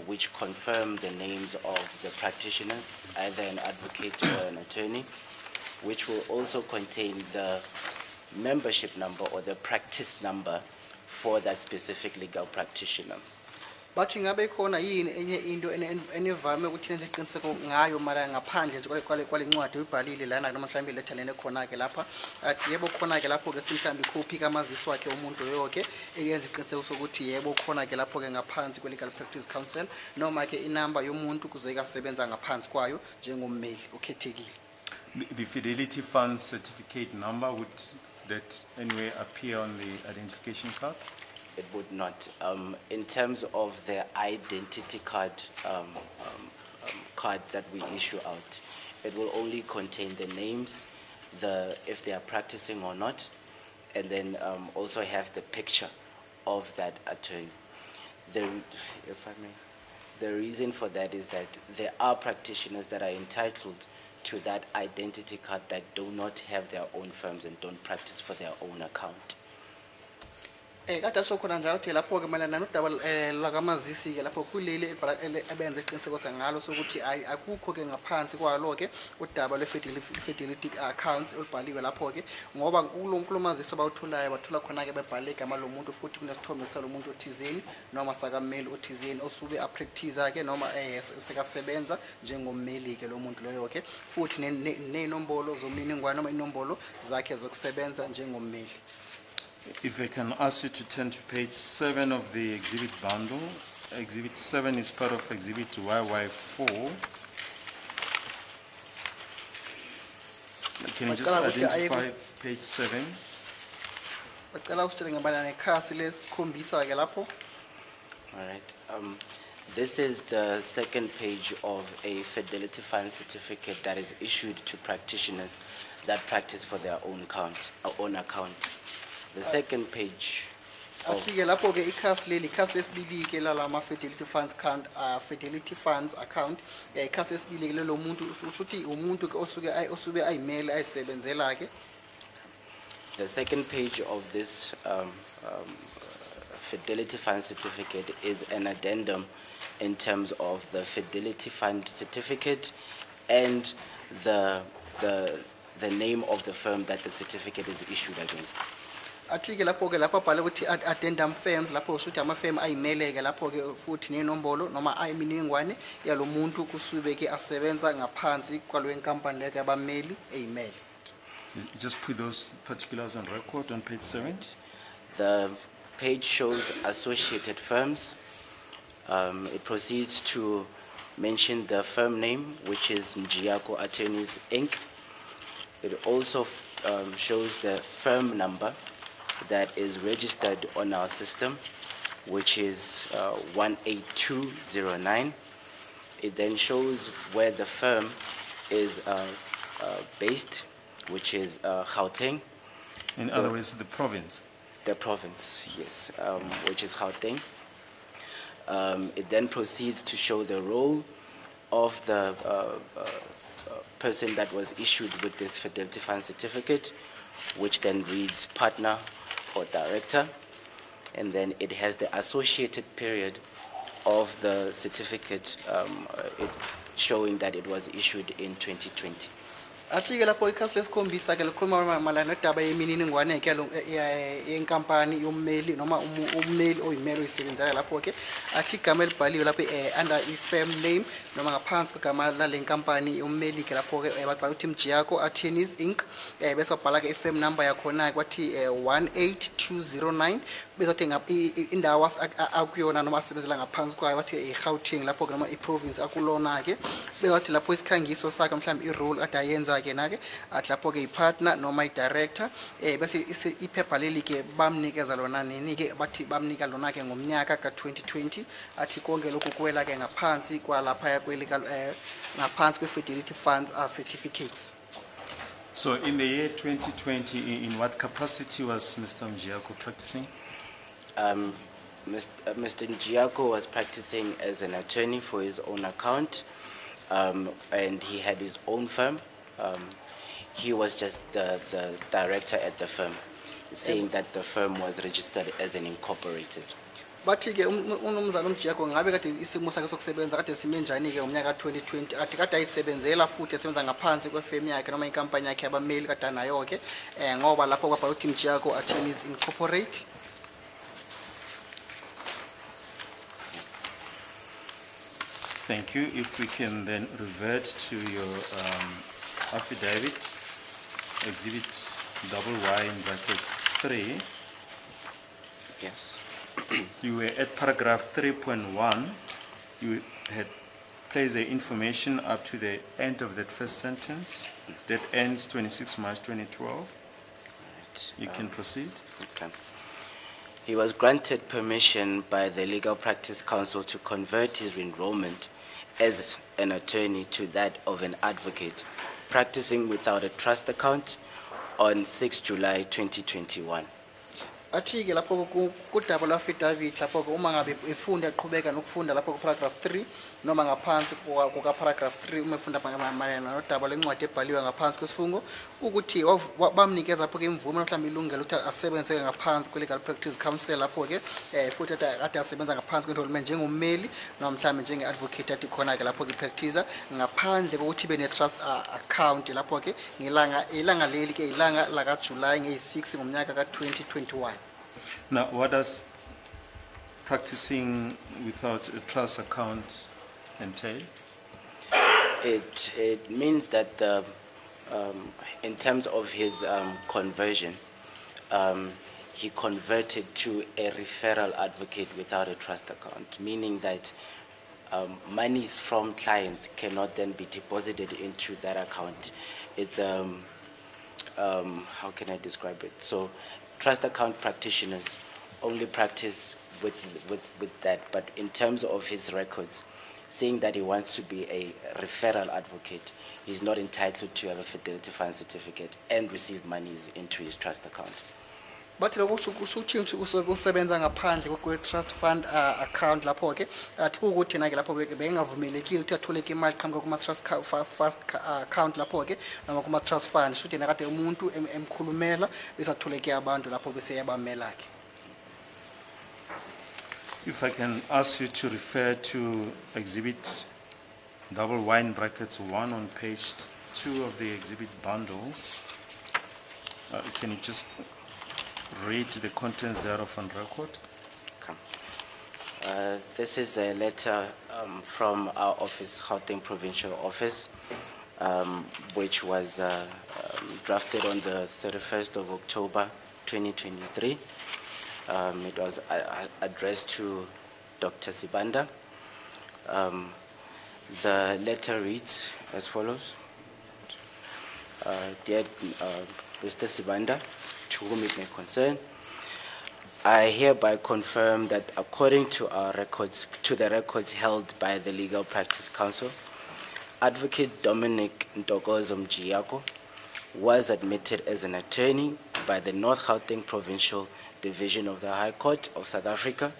Speaker 7: which confirm the names of the practitioners, either an advocate or an attorney, which will also contain the membership number or the practice number for that specific legal practitioner.
Speaker 6: Bathi ngabe ikhona yini enye into enevame ukuthi yenze isiqiniseko ngayo mara ngaphandle nje kwale ncwadi uyibhalile lana noma mhlawumbe iletha lena khona ke lapha athi yebo khona ke lapho ke mhlawumbe ikhophi kamazisi wakhe umuntu yonke eyenza isiqiniseko sokuthi yebo khona ke lapho ke ngaphansi kwe Legal Practice Council noma ke inamba yomuntu kuzoyika sebenza ngaphansi kwayo njengommeli okhethekile.
Speaker 1: The Fidelity Fund certificate number, would that anyway appear on the identification card?
Speaker 7: It would not. In terms of the identity card card that we issue out, it will only contain the names, if they are practicing or not, and then also have the picture of that attorney. If I may, the reason for that is that there are practitioners that are entitled to that identity card that do not have their own firms and don't practice for their own account.
Speaker 6: Kade sokhona njalo thi lapho ke malana nodaba lakamazisi ke lapho kuleli abenze isiqiniseko sangalo sokuthi akukho ke ngaphansi kwalo ke udaba lwe-fidelity accounts olubhaliwe lapho ke ngoba kulomazisi abawuthulayo bathula khona ke bebhale igama lomuntu futhi kunesithombe salomuntu othizeni noma sakammeli othizeni osuke apractice ke noma sekasebenza njengommeli ke lo muntu loyo ke futhi nenombolo zomniningwane noma inombolo zakhe zokusebenza njengommeli.
Speaker 1: If I can ask you to turn to page 7 of the exhibit bundle. Exhibit 7 is part of exhibit YY4. Can you just identify page 7?
Speaker 6: Bacela usitshele ngebalana nekhasi lesikhombisa ke lapho.
Speaker 7: All right. This is the second page of a Fidelity Fund certificate that is issued to practitioners that practice for their own account. The second page.
Speaker 6: Athi-ke lapho-ke ikhasi lesibili-ke lalama Fidelity Funds account, Fidelity Funds account, ikhasi lesibili-ke lelo muntu, ushuthi umuntu-ke osuke ayimele ayisebenzela-ke.
Speaker 7: The second page of this Fidelity Fund certificate is an addendum in terms of the Fidelity Fund certificate and the name of the firm that the certificate is issued against.
Speaker 6: Athi-ke lapho-ke lapho abhale ukuthi addendum firms, lapho ushuthi ama-firm ayimele-ke lapho-ke futhi nenombolo noma ayimininingwane yalo muntu kusuke-ke asebenza ngaphansi kwaleyo nkampani leyo abameli eyimele.
Speaker 1: You just put those particulars on record on page 7.
Speaker 7: The page shows associated firms. It proceeds to mention the firm name, which is Njiako Attorneys, Inc. It also shows the firm number that is registered on our system, which is 18209. It then shows where the firm is based, which is Gauteng.
Speaker 1: In other words, the province.
Speaker 7: The province, yes, which is Gauteng. It then proceeds to show the role of the person that was issued with this Fidelity Fund certificate, which then reads partner or director. And then it has the associated period of the certificate showing that it was issued in 2020.
Speaker 6: Athi-ke lapho ikhasi lesikhombisa-ke likhuluma malana nodaba yemininingwane-ke yenkampani yommeli noma ummeli oyimeli oyisebenzela lapho-ke. Athi igama elibhaliwe lapho under i-firm name noma ngaphansi kwegama lale nkampani yommeli-ke lapho-ke babhala ukuthi Njiako Attorneys Inc. Bese babhala-ke i-firm number yakhona-ke kwathi 18209. Bese wathi indawo akuyona noma asebenzela ngaphansi kwayo wathi i-Gauteng lapho-ke noma i-province akulona-ke. Bese wathi lapho isikhangiso sakhe mhlawumbe i-role ade ayenza ke athi lapho-ke i-partner noma i-director. Bese iphepha leli-ke bamnikeza lona nini-ke bathi bamnika lona-ke ngomnyaka ka-2020. Athi konke lokhu kuwela-ke ngaphansi kwalaphaya ngaphansi kwe-Fidelity Funds certificates.
Speaker 1: So in the year 2020, in what capacity was Mr. Njiako practicing?
Speaker 7: Mr. Njiako was practicing as an attorney for his own account, and he had his own firm. He was just the director at the firm, saying that the firm was registered as an incorporated.
Speaker 6: Bathi-ke uMnumzana Njiako ngabe kade isimo sakhe sokusebenza kade sime njani-ke ngomnyaka ka-2020. Athi kade ayisebenzela futhi esebenza ngaphansi kwefirm yakhe noma inkampani yakhe abameli kade anayo-ke ngoba lapho kwabhala ukuthi Njiako Attorneys Incorporate.
Speaker 1: Thank you. If we can then revert to your affidavit, exhibit Y in brackets 3.
Speaker 7: Yes.
Speaker 1: You were at paragraph 3.1. You had placed the information up to the end of that first sentence that ends 26 March 2012. You can proceed.
Speaker 7: Okay. He was granted permission by the Legal Practice Council to convert his enrollment as an attorney to that of an advocate, practicing without a trust account on 6 July 2021.
Speaker 6: Athi-ke lapho kudaba lwa-affidavit lapho-ke uma ngabe efunda eqhubeka nokufunda lapho ku-paragraph 3 noma ngaphansi kuka-paragraph 3 uma efunda mayelana nodaba lwencwadi ebhaliwe ngaphansi kwesifungo ukuthi bamnikeza lapho-ke imvume mhlawumbe ilungelo ukuthi asebenzeke ngaphansi kwe-Legal Practice Council lapho-ke futhi ade asebenza ngaphansi kwe-enrollment njengommeli noma mhlawumbe njenge-advocate athi khona-ke lapho-ke i-practicer ngaphandle kokuthi ibe ne-trust account lapho-ke ilanga leli-ke ilanga laka-July ngeyi-6 ngomnyaka ka-2021.
Speaker 1: Now, what does practicing without a trust account entail?
Speaker 7: It means that in terms of his conversion, he converted to a referral advocate without a trust account, meaning that monies from clients cannot then be deposited into that account. It's how can I describe it? So, trust account practitioners only practice with that, but in terms of his records, saying that he wants to be a referral advocate, he's not entitled to have a Fidelity Fund certificate and receive monies into his trust account.
Speaker 6: bathi lokho kusho ukuthi usobe usebenza ngaphandle kwe-trust fund account lapho-ke athi kuwukuthi-na-ke lapho-ke bengavumelekile ukuthi atholeke imali qhamuka kuma-trust fast account lapho-ke noma kuma-trust fund sho ukuthi nakade umuntu emkhulumela bese atholeke abantu lapho bese yabamela-ke.
Speaker 1: If I can ask you to refer to exhibit double wine brackets 1 on page 2 of the exhibit bundle. Can you just read the contents thereof on record?
Speaker 7: This is a letter from our office, Gauteng Provincial Office, which was drafted on the 31st of October 2023. It was addressed to Dr. Sibanda. The letter reads as follows. Dear Mr. Sibanda, to whom it may concern, I hereby confirm that according to our records, to the records held by the Legal Practice Council, Advocate Dominic Ntokozo Mjiyako was admitted as an attorney by the North Gauteng Provincial Division of the High Court of South Africa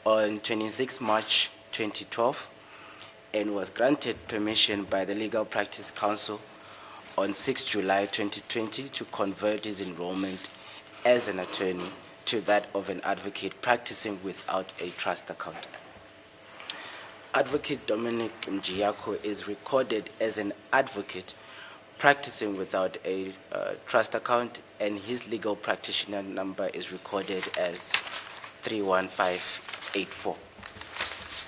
Speaker 7: on 26 March 2012 and was granted permission by the Legal Practice Council on 6 July 2020 to convert his enrollment as an attorney to that of an advocate practicing without a trust account. Advocate Dominic Mjiyako is recorded as an advocate practicing without a trust account, and his legal practitioner number is recorded as 31584.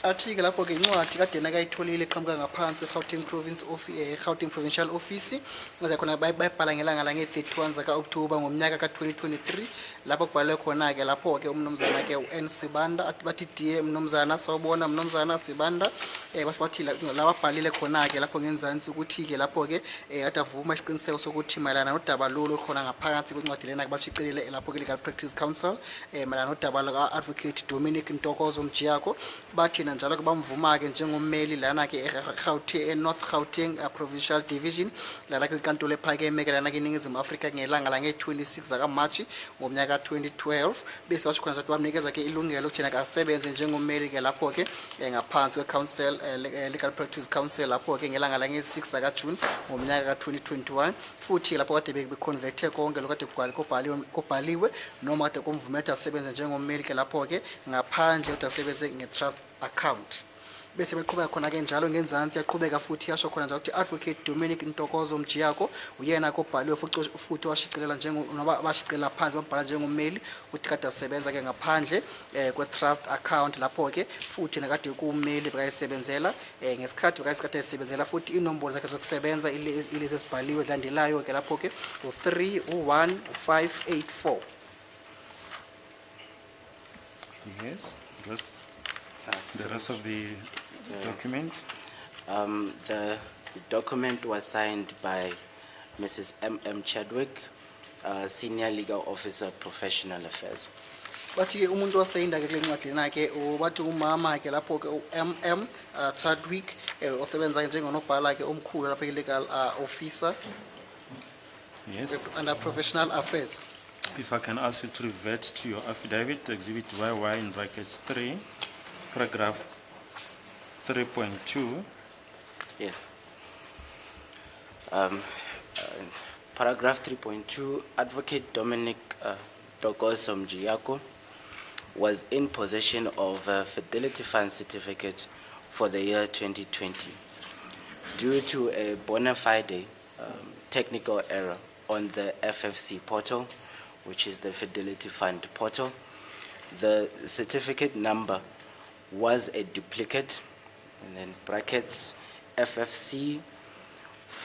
Speaker 6: Athi-ke lapho-ke incwadi kade nakayitholile eqhamuka ngaphansi kwe-Gauteng Provincial Office khona bayibhala ngelanga lange-31 zaka-October ngomnyaka ka-2023 lapho kubhalwe khona-ke lapho-ke umnumzana-ke u-N Sibanda athi bathi diye mnumzana sawubona mnumzana Sibanda base bathi lababhalile khona-ke lapho ngenzansi ukuthi-ke lapho-ke ade avuma isiqiniseko sokuthi mayelana nodaba lolu khona ngaphakathi kwencwadi lena-ke bashicilele lapho-ke Legal Practice Council mayelana nodaba laka-Advocate Dominic Ntokozo Mjiyako bathi njalo bamvuma-ke njengommeli lana-ke North Gauteng Provincial Division lana-ke inkantolo ephakeme-ke lana-ke eNingizimu Afrika ngelanga lange-26 zakaMarch ngomnyaka ka-2012 bese basho khona ukuthi bamnikeza-ke ilungelo ukuthi yena asebenze njengommeli-ke lapho-ke ngaphansi kwe-council Legal Practice Council lapho-ke ngelanga lange-6 zakaJune ngomnyaka ka-2021 futhi lapho kade beconvecte konke lokade kubhaliwe noma kade kumvumela ukuthi asebenze njengommeli-ke lapho-ke ngaphandle ukuthi asebenze nge-trust account bese beqhubeka khona-ke njalo ngenzansi yaqhubeka futhi yasho khona njalo ukuthi Advocate Dominic Ntokozo Mjiyako uyena kobhaliwe futhi washicelela noma bashicelela phansi bambhala njengommeli ukuthi kade asebenza-ke ngaphandle kwe-trust account lapho-ke futhi nakade kuwummeli bekayisebenzela ngesikhathi ayisebenzela futhi inombolo zakhe zokusebenza ilezi ezibhaliwe zilandelayo-ke lapho-ke u-3 u-1 u-584.
Speaker 1: Yes, just the rest of the document.
Speaker 7: The document was signed by Mrs. M.M. Chadwick, Senior Legal Officer, Professional Affairs.
Speaker 6: Bathi-ke umuntu waseyinda-ke kule ncwadi lena-ke bathi umama-ke lapho-ke u-M.M. Chadwick osebenza-ke njengonobhala-ke omkhulu lapho legal officer.
Speaker 1: Yes.
Speaker 6: Under Professional Affairs.
Speaker 1: If I can ask you to revert to your affidavit, exhibit YY in brackets 3, paragraph 3.2.
Speaker 7: Yes. Paragraph 3.2, Advocate Dominic Ntokozo Mjiyako was in possession of a Fidelity Fund certificate for the year 2020. Due to a bona fide technical error on the FFC portal, which is the Fidelity Fund portal, the certificate number was a duplicate, and then brackets FFC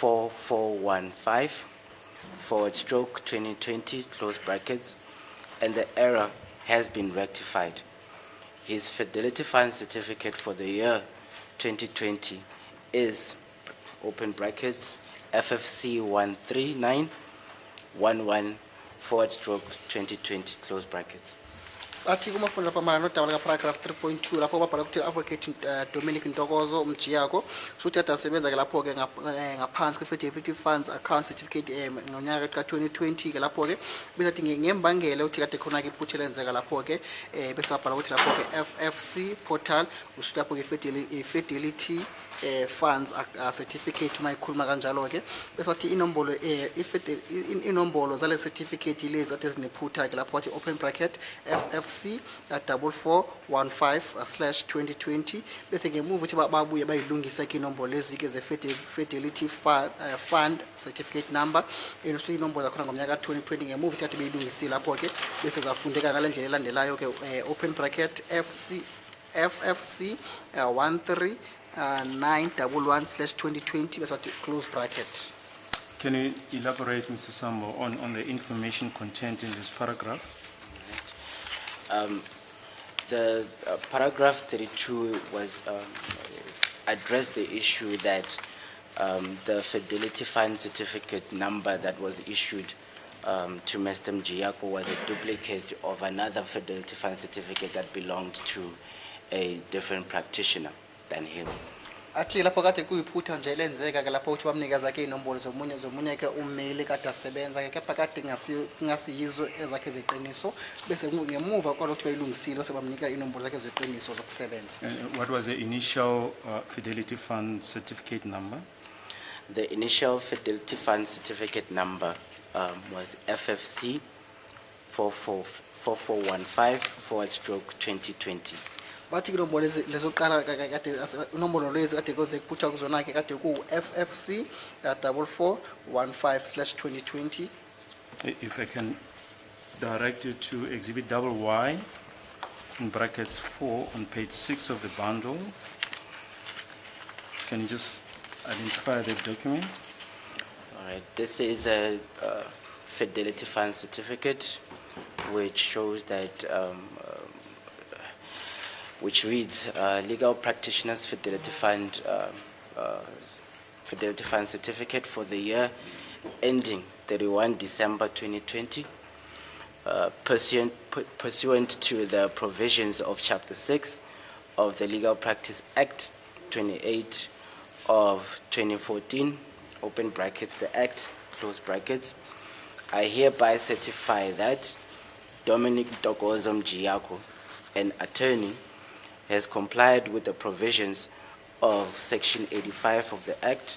Speaker 7: 4415/2020 close brackets, and the error has been rectified. His Fidelity Fund certificate for the year 2020 is open brackets FFC 13911/2020 close brackets.
Speaker 6: bathi kumafunda lapha mara nodabula paragraph 3.2 lapho babhala ukuthi advocate Dominic Ntokozo umjiyako futhi adasebenza ke lapho ke ngaphansi kwe-fertility funds account certificate ngonyaka ka-2020 ke lapho ke bese athi ngembangela uthi kade khona ke iphutha elenzeka lapho ke bese babhala ukuthi lapho ke FFC portal usho lapho ke fertility funds certificate uma ikhuluma kanjalo ke bese wathi inombolo inombolo zale certificate lezi ade zinephutha ke lapho wathi open bracket FFC 4415/2020 bese ngemuva uthi babuye bayilungisa ke inombolo lezi ke ze fertility fund certificate number enokuthi inombolo zakhona ngomnyaka ka-2020 ngemuva uthi kade beyilungisile lapho ke bese zafundeka ngalendlela elandelayo ke open bracket FFC 13911/2020 bese wathi close bracket.
Speaker 1: Can you elaborate, Mr. Sambo, on the information contained in this paragraph?
Speaker 7: The paragraph 32 was addressed the issue that the Fidelity Fund certificate number that was issued to Mr. Mjiyako was a duplicate of another Fidelity Fund certificate that belonged to a different practitioner than him.
Speaker 6: Athi lapho kade kuyiphutha nje lenzeka ke lapho uthi bamnikeza ke inombolo zomunye ke ummeli kade asebenza ke kepha kade ngasiyizo ezakhe zeqiniso bese ngemuva kwalokho bayilungisile bese bamnika inombolo zakhe zeqiniso zokusebenza.
Speaker 1: What was the initial Fidelity Fund certificate number?
Speaker 7: The initial Fidelity Fund certificate number was FFC 4415/2020.
Speaker 6: Bathi inombolo lezoqala kade inombolo lezi kade koze kuphutha kuzona ke kade ku FFC 4415/2020.
Speaker 1: If I can direct you to Exhibit YY in brackets 4 on page 6 of the bundle. Can you just identify the document?
Speaker 7: All right, this is a Fidelity Fund certificate which shows that which reads Legal Practitioners Fidelity Fund certificate for the year ending 31 December 2020 pursuant to the provisions of Chapter 6 of the Legal Practice Act 28 of 2014, open brackets, the Act, close brackets. I hereby certify that Dominic Ntokozo Mjiyako, an attorney, has complied with the provisions of Section 85 of the Act.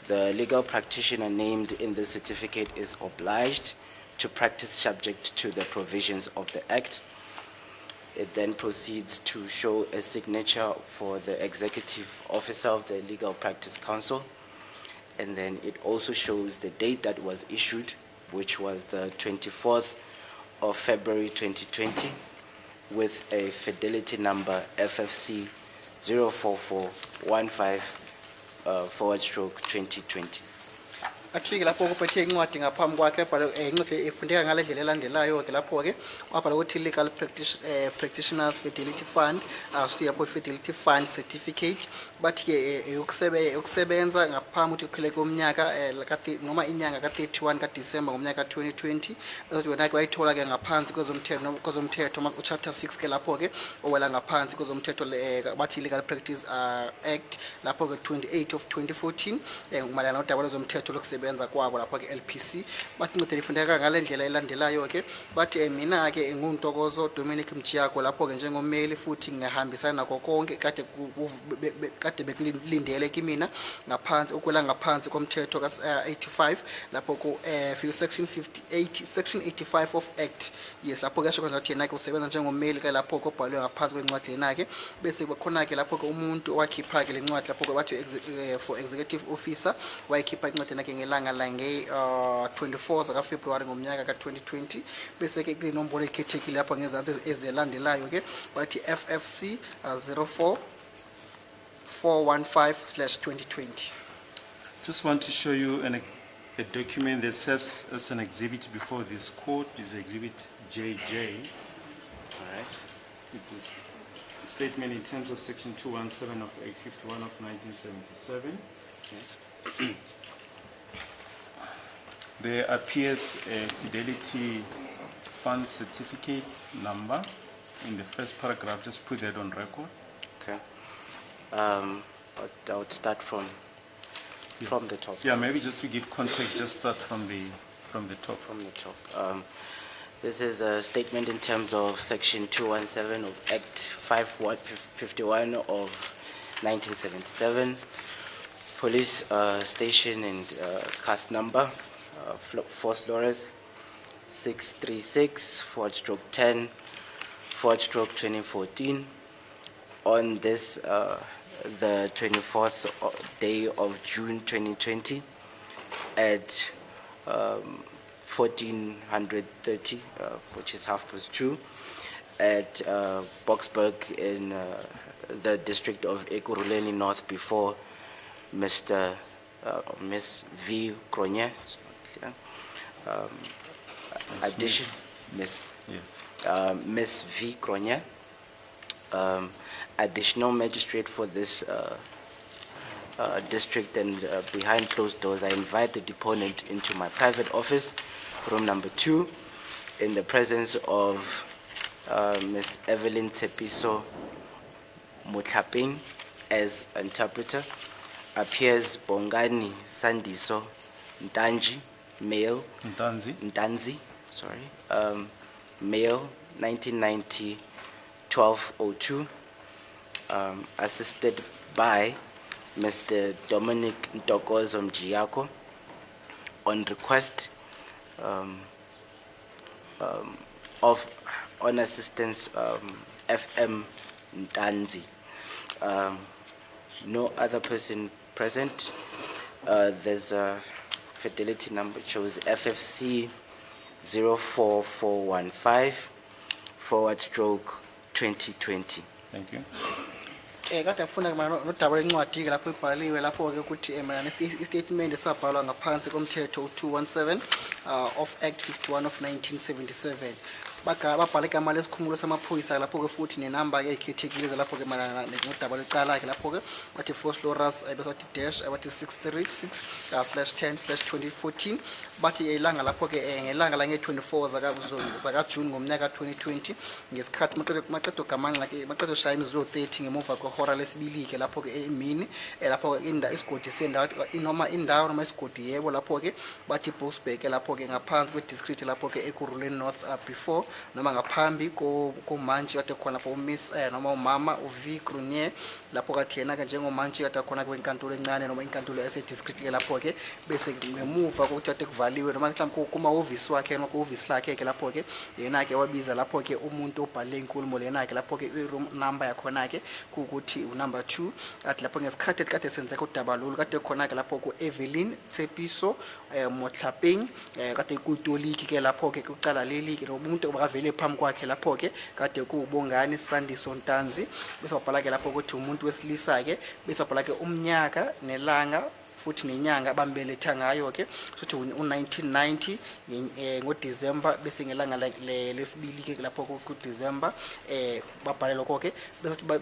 Speaker 7: The legal practitioner named in the certificate is obliged to practice subject to the provisions of the Act. It then proceeds to show a signature for the executive officer of the Legal Practice Council, and then it also shows the date that was issued, which was the 24th of February 2020, with a fidelity number FFC 04415/2020.
Speaker 6: Athi lapho kuphethe incwadi ngaphambi kwakhe bhala incwadi efundeka ngalendlela elandelayo ke lapho ke wabhala ukuthi Legal Practitioners Fidelity Fund asiyapho Fidelity Fund certificate bathi ke ukusebenza ngaphambi ukuthi kuphele komnyaka noma inyanga ka-31 kaDisemba ngomnyaka ka-2020 bese wena ke wayithola ke ngaphansi kwezomthetho chapter 6 ke lapho ke owela ngaphansi kwezomthetho bathi Legal Practice Act lapho ke 28 of 2014 umalana nodaba lezomthetho lokusebenza kwabo lapho ke LPC bathi incwadi ifundeka ngalendlela elandelayo ke bathi mina ke nguntokozo Dominic Mjiyako lapho ke njengommeli futhi ngihambisana nakho konke kade bekulindele kimi ngaphansi ukwela ngaphansi komthetho ka-85 lapho ku section 85 of Act. Yes, lapho ke shokwenza ukuthi yena ke usebenza njengommeli ke lapho kubhalwe ngaphansi kwencwadi lena ke bese kukhona ke lapho ke umuntu owakhipha ke lencwadi lapho ke bathi for executive officer wayikhipha incwadi yakhe ngelanga lange 24 zaka February ngomnyaka ka-2020 bese ke kule nombolo ekhethekile lapha ngezansi ezilandelayo ke bathi FFC 04415/2020.
Speaker 1: Just want to show you a document that serves as an exhibit before this court. Is Exhibit JJ. All right. It is a statement in terms of Section 217 of Act 51 of 1977.
Speaker 7: Yes.
Speaker 1: There appears a Fidelity fund certificate number in the first paragraph, just put that on record.
Speaker 7: Okay. I would start from the top.
Speaker 1: Yeah, maybe just to give context, just start from the top.
Speaker 7: From the top. This is a statement in terms of Section 217 of Act 51 of 1977, police station and cast number, Force Lores 636/10/2014. On this, the 24th day of June 2020 at 14:30, which is 2:30, at Boksburg in the district of Ekurhuleni North before Miss V. Kronje.
Speaker 1: Miss.
Speaker 7: Miss
Speaker 1: Yes.
Speaker 7: Miss V. Kronje, additional magistrate for this district, and behind closed doors, I invite the deponent into my private office, room number 2, in the presence of Miss Evelyn Tsepiso Mutlaping as interpreter. Appears Bongani Sandiso Ntanji, male. Ntanzi, sorry. Male, 1990, 1202. Assisted by Mr. Dominic Ntokozo Mjiako. On request on assistance, FM Ntanzi. No other person present. There's a fidelity number, shows FFC 04415/2020.
Speaker 1: Thank you.
Speaker 6: Kade afuna nodaba lencwadi ke lapho ibhaliwe lapho ke ukuthi statement esabhalwa ngaphansi komthetho 217 of Act 51 of 1977. Babhala igama lesikhumulo samaphoyisa lapho ke futhi nenamba ke ekhethekile lapho ke malana nodaba lecala ke lapho ke bathi Force Loras besathi dash abathi 636/10/2014 bathi ilanga lapho ke ngelanga la nge-24 zaka June ngomnyaka 2020 ngesikhathi maqedo gamanxa ke maqedo shaya 0:30 ngemuva kwehora lesibili ke lapho ke emini lapho ke isigodi sendawo noma indawo noma isigodi yebo lapho ke bathi Boksburg lapho ke ngaphansi kwe district lapho ke Ekurhuleni North before noma ngaphambi komantshi kade khona lapho umiss noma umama uV Kronje lapho kathi yena ke njengomantshi kade khona kwenkantolo encane noma inkantolo ese district ke lapho ke bese ngemuva kokuthi kade kuvaliwe noma mhlawumbe kuma office wakhe noma ku office lakhe ke lapho ke yena ke wabiza lapho ke umuntu obhale inkulumo lena ke lapho ke i-room number yakhona ke ukuthi unumber 2 athi lapho ngesikhathi kade senzeka udaba lolu kade khona ke lapho ku Evelyn Tsepiso Motlapeng kade kuyitoliki ke lapho ke kucala leli ke umuntu obakavele phambi kwakhe lapho ke kade kuBongani Sandiso Ntanzi bese wabhala ke lapho ukuthi umuntu wesilisa ke bese wabhala ke umnyaka nelanga futhi nenyanga bambeletha ngayo ke futhi u1990 ngoDecember bese ngelanga lesibili ke lapho ku December babhale lokho ke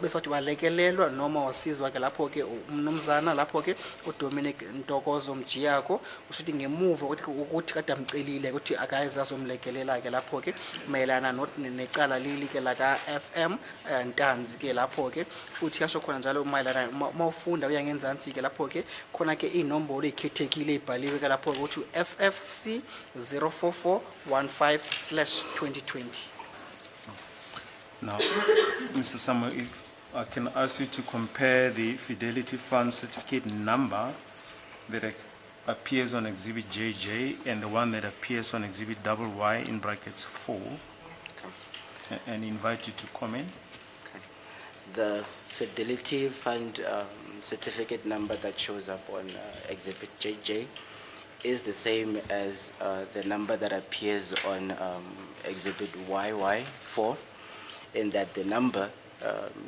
Speaker 6: bese wathi balekelelwa noma wasizwa ke lapho ke umnumzana lapho ke uDominic Ntokozo Mjiako ushuthi ngemuva ukuthi kade amcelile ukuthi akayiza azomlekelela ke lapho ke mayelana necala leli ke la ka FM Ntanzi ke lapho ke futhi yasho khona njalo mayelana mawufunda uyangenzansi ke lapho ke khona ke inombolo ekhethekile ibhaliwe ke lapho ukuthi FFC 04415/2020.
Speaker 1: Now, Mr. Samuel, if I can ask you to compare the Fidelity Fund certificate number that appears on Exhibit JJ and the one that appears on Exhibit YY in brackets 4, and invite you to comment.
Speaker 7: Okay. The Fidelity Fund certificate number that shows up on Exhibit JJ is the same as the number that appears on Exhibit YY4, in that the number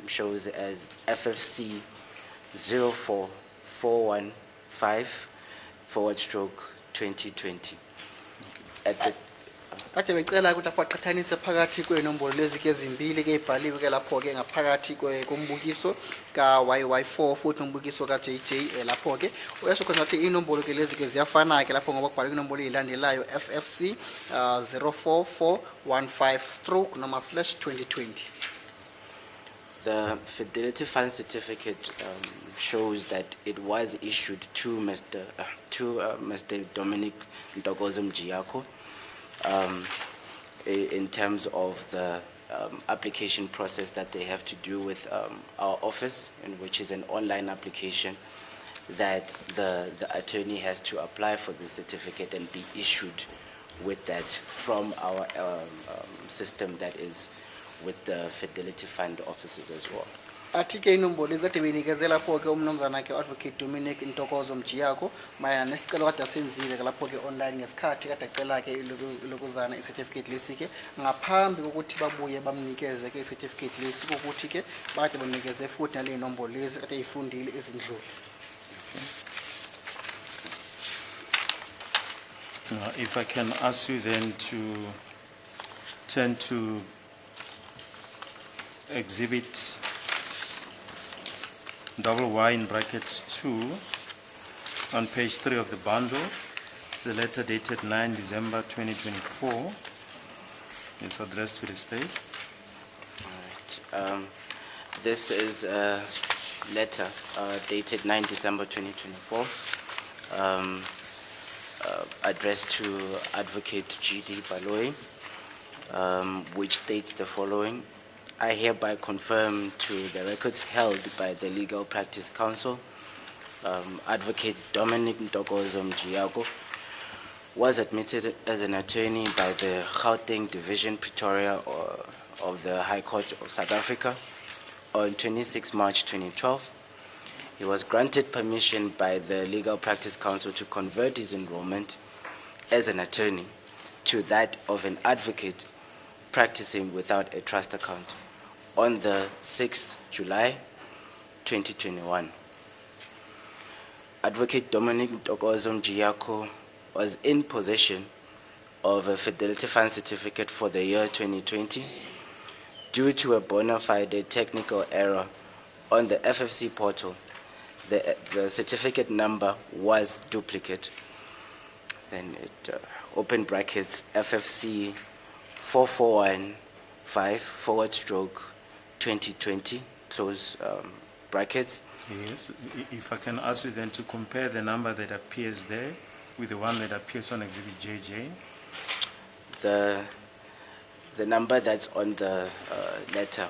Speaker 7: shows as FFC 04415/2020. At the
Speaker 6: kade becela ukuthi lapho aqhathanise phakathi kweenombolo lezi ke ezimbili ke ibhaliwe ke lapho ke ngaphakathi kombukiso ka-YY4 futhi nombukiso ka-JJ lapho ke uyasho khona ukuthi inombolo ke lezi ke ziyafana ke lapho ngoba kubhalwe inombolo ezilandelayo FFC 04415 / noma /2020.
Speaker 7: The Fidelity Fund certificate shows that it was issued to Mr. Dominic Ntokozo Mjiyako in terms of the application process that they have to do with our office, and which is an online application that the attorney has to apply for the certificate and be issued with that from our system that is with the Fidelity Fund offices as well.
Speaker 6: Athi ke inombolo lezi kade beyinikeze lapho ke umnumzana ke Advocate Dominic Ntokozo Mjiyako mayana nesicelo kade asenzile ke lapho ke online ngesikhathi kade acela ke lokuzana i-certificate lesi ke ngaphambi kokuthi babuye bamnikeze ke i-certificate lesi ukuthi ke bade banikeze futhi nale inombolo lezi kade yifundile ezindlule.
Speaker 1: If I can ask you then to turn to Exhibit Y in brackets 2 on page 3 of the bundle. It's a letter dated 9 December 2024. It's addressed to the state.
Speaker 7: All right. This is a letter dated 9 December 2024, addressed to Advocate G.D. Baloyi, which states the following. I hereby confirm to the records held by the Legal Practice Council, Advocate Dominic Ntokozo Mjiyako was admitted as an attorney by the Gauteng Division Pretoria of the High Court of South Africa on 26 March 2012. He was granted permission by the Legal Practice Council to convert his enrollment as an attorney to that of an advocate practicing without a trust account on the 6th July 2021. Advocate Dominic Ntokozo Mjiyako was in possession of a Fidelity Fund certificate for the year 2020 due to a bona fide technical error on the FFC portal. The certificate number was duplicate. Then it open brackets FFC 4415/2020 close brackets.
Speaker 1: Yes, if I can ask you then to compare the number that appears there with the one that appears on Exhibit JJ.
Speaker 7: The number that's on the letter,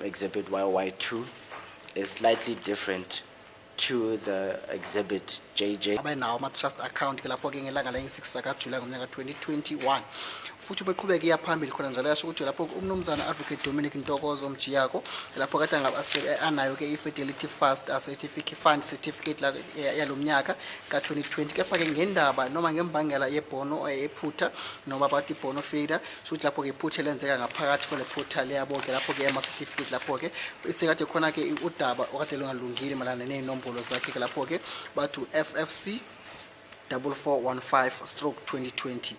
Speaker 7: Exhibit YY2, is slightly different to the Exhibit JJ.
Speaker 6: Abenawo ama-trust account ke lapho ke ngelanga la-6 kaJulayi ngomnyaka 2021 futhi beqhubeka iya phambili khona njalo yasho ukuthi lapho umnumzana Advocate Dominic Ntokozo Mjiyako lapho kade anayo ke i-Fidelity Fund certificate yalomnyaka ka-2020 kepha ke ngendaba noma ngembangela yebhono ephutha noma bathi bhono failure futhi lapho ke iphutha lenzeka ngaphakathi kwale portal yabo ke lapho ke ama-certificate lapho ke isikade khona ke udaba okade lungalungile malana ney'nombolo zakhe ke lapho ke bathu FFC 4415/2020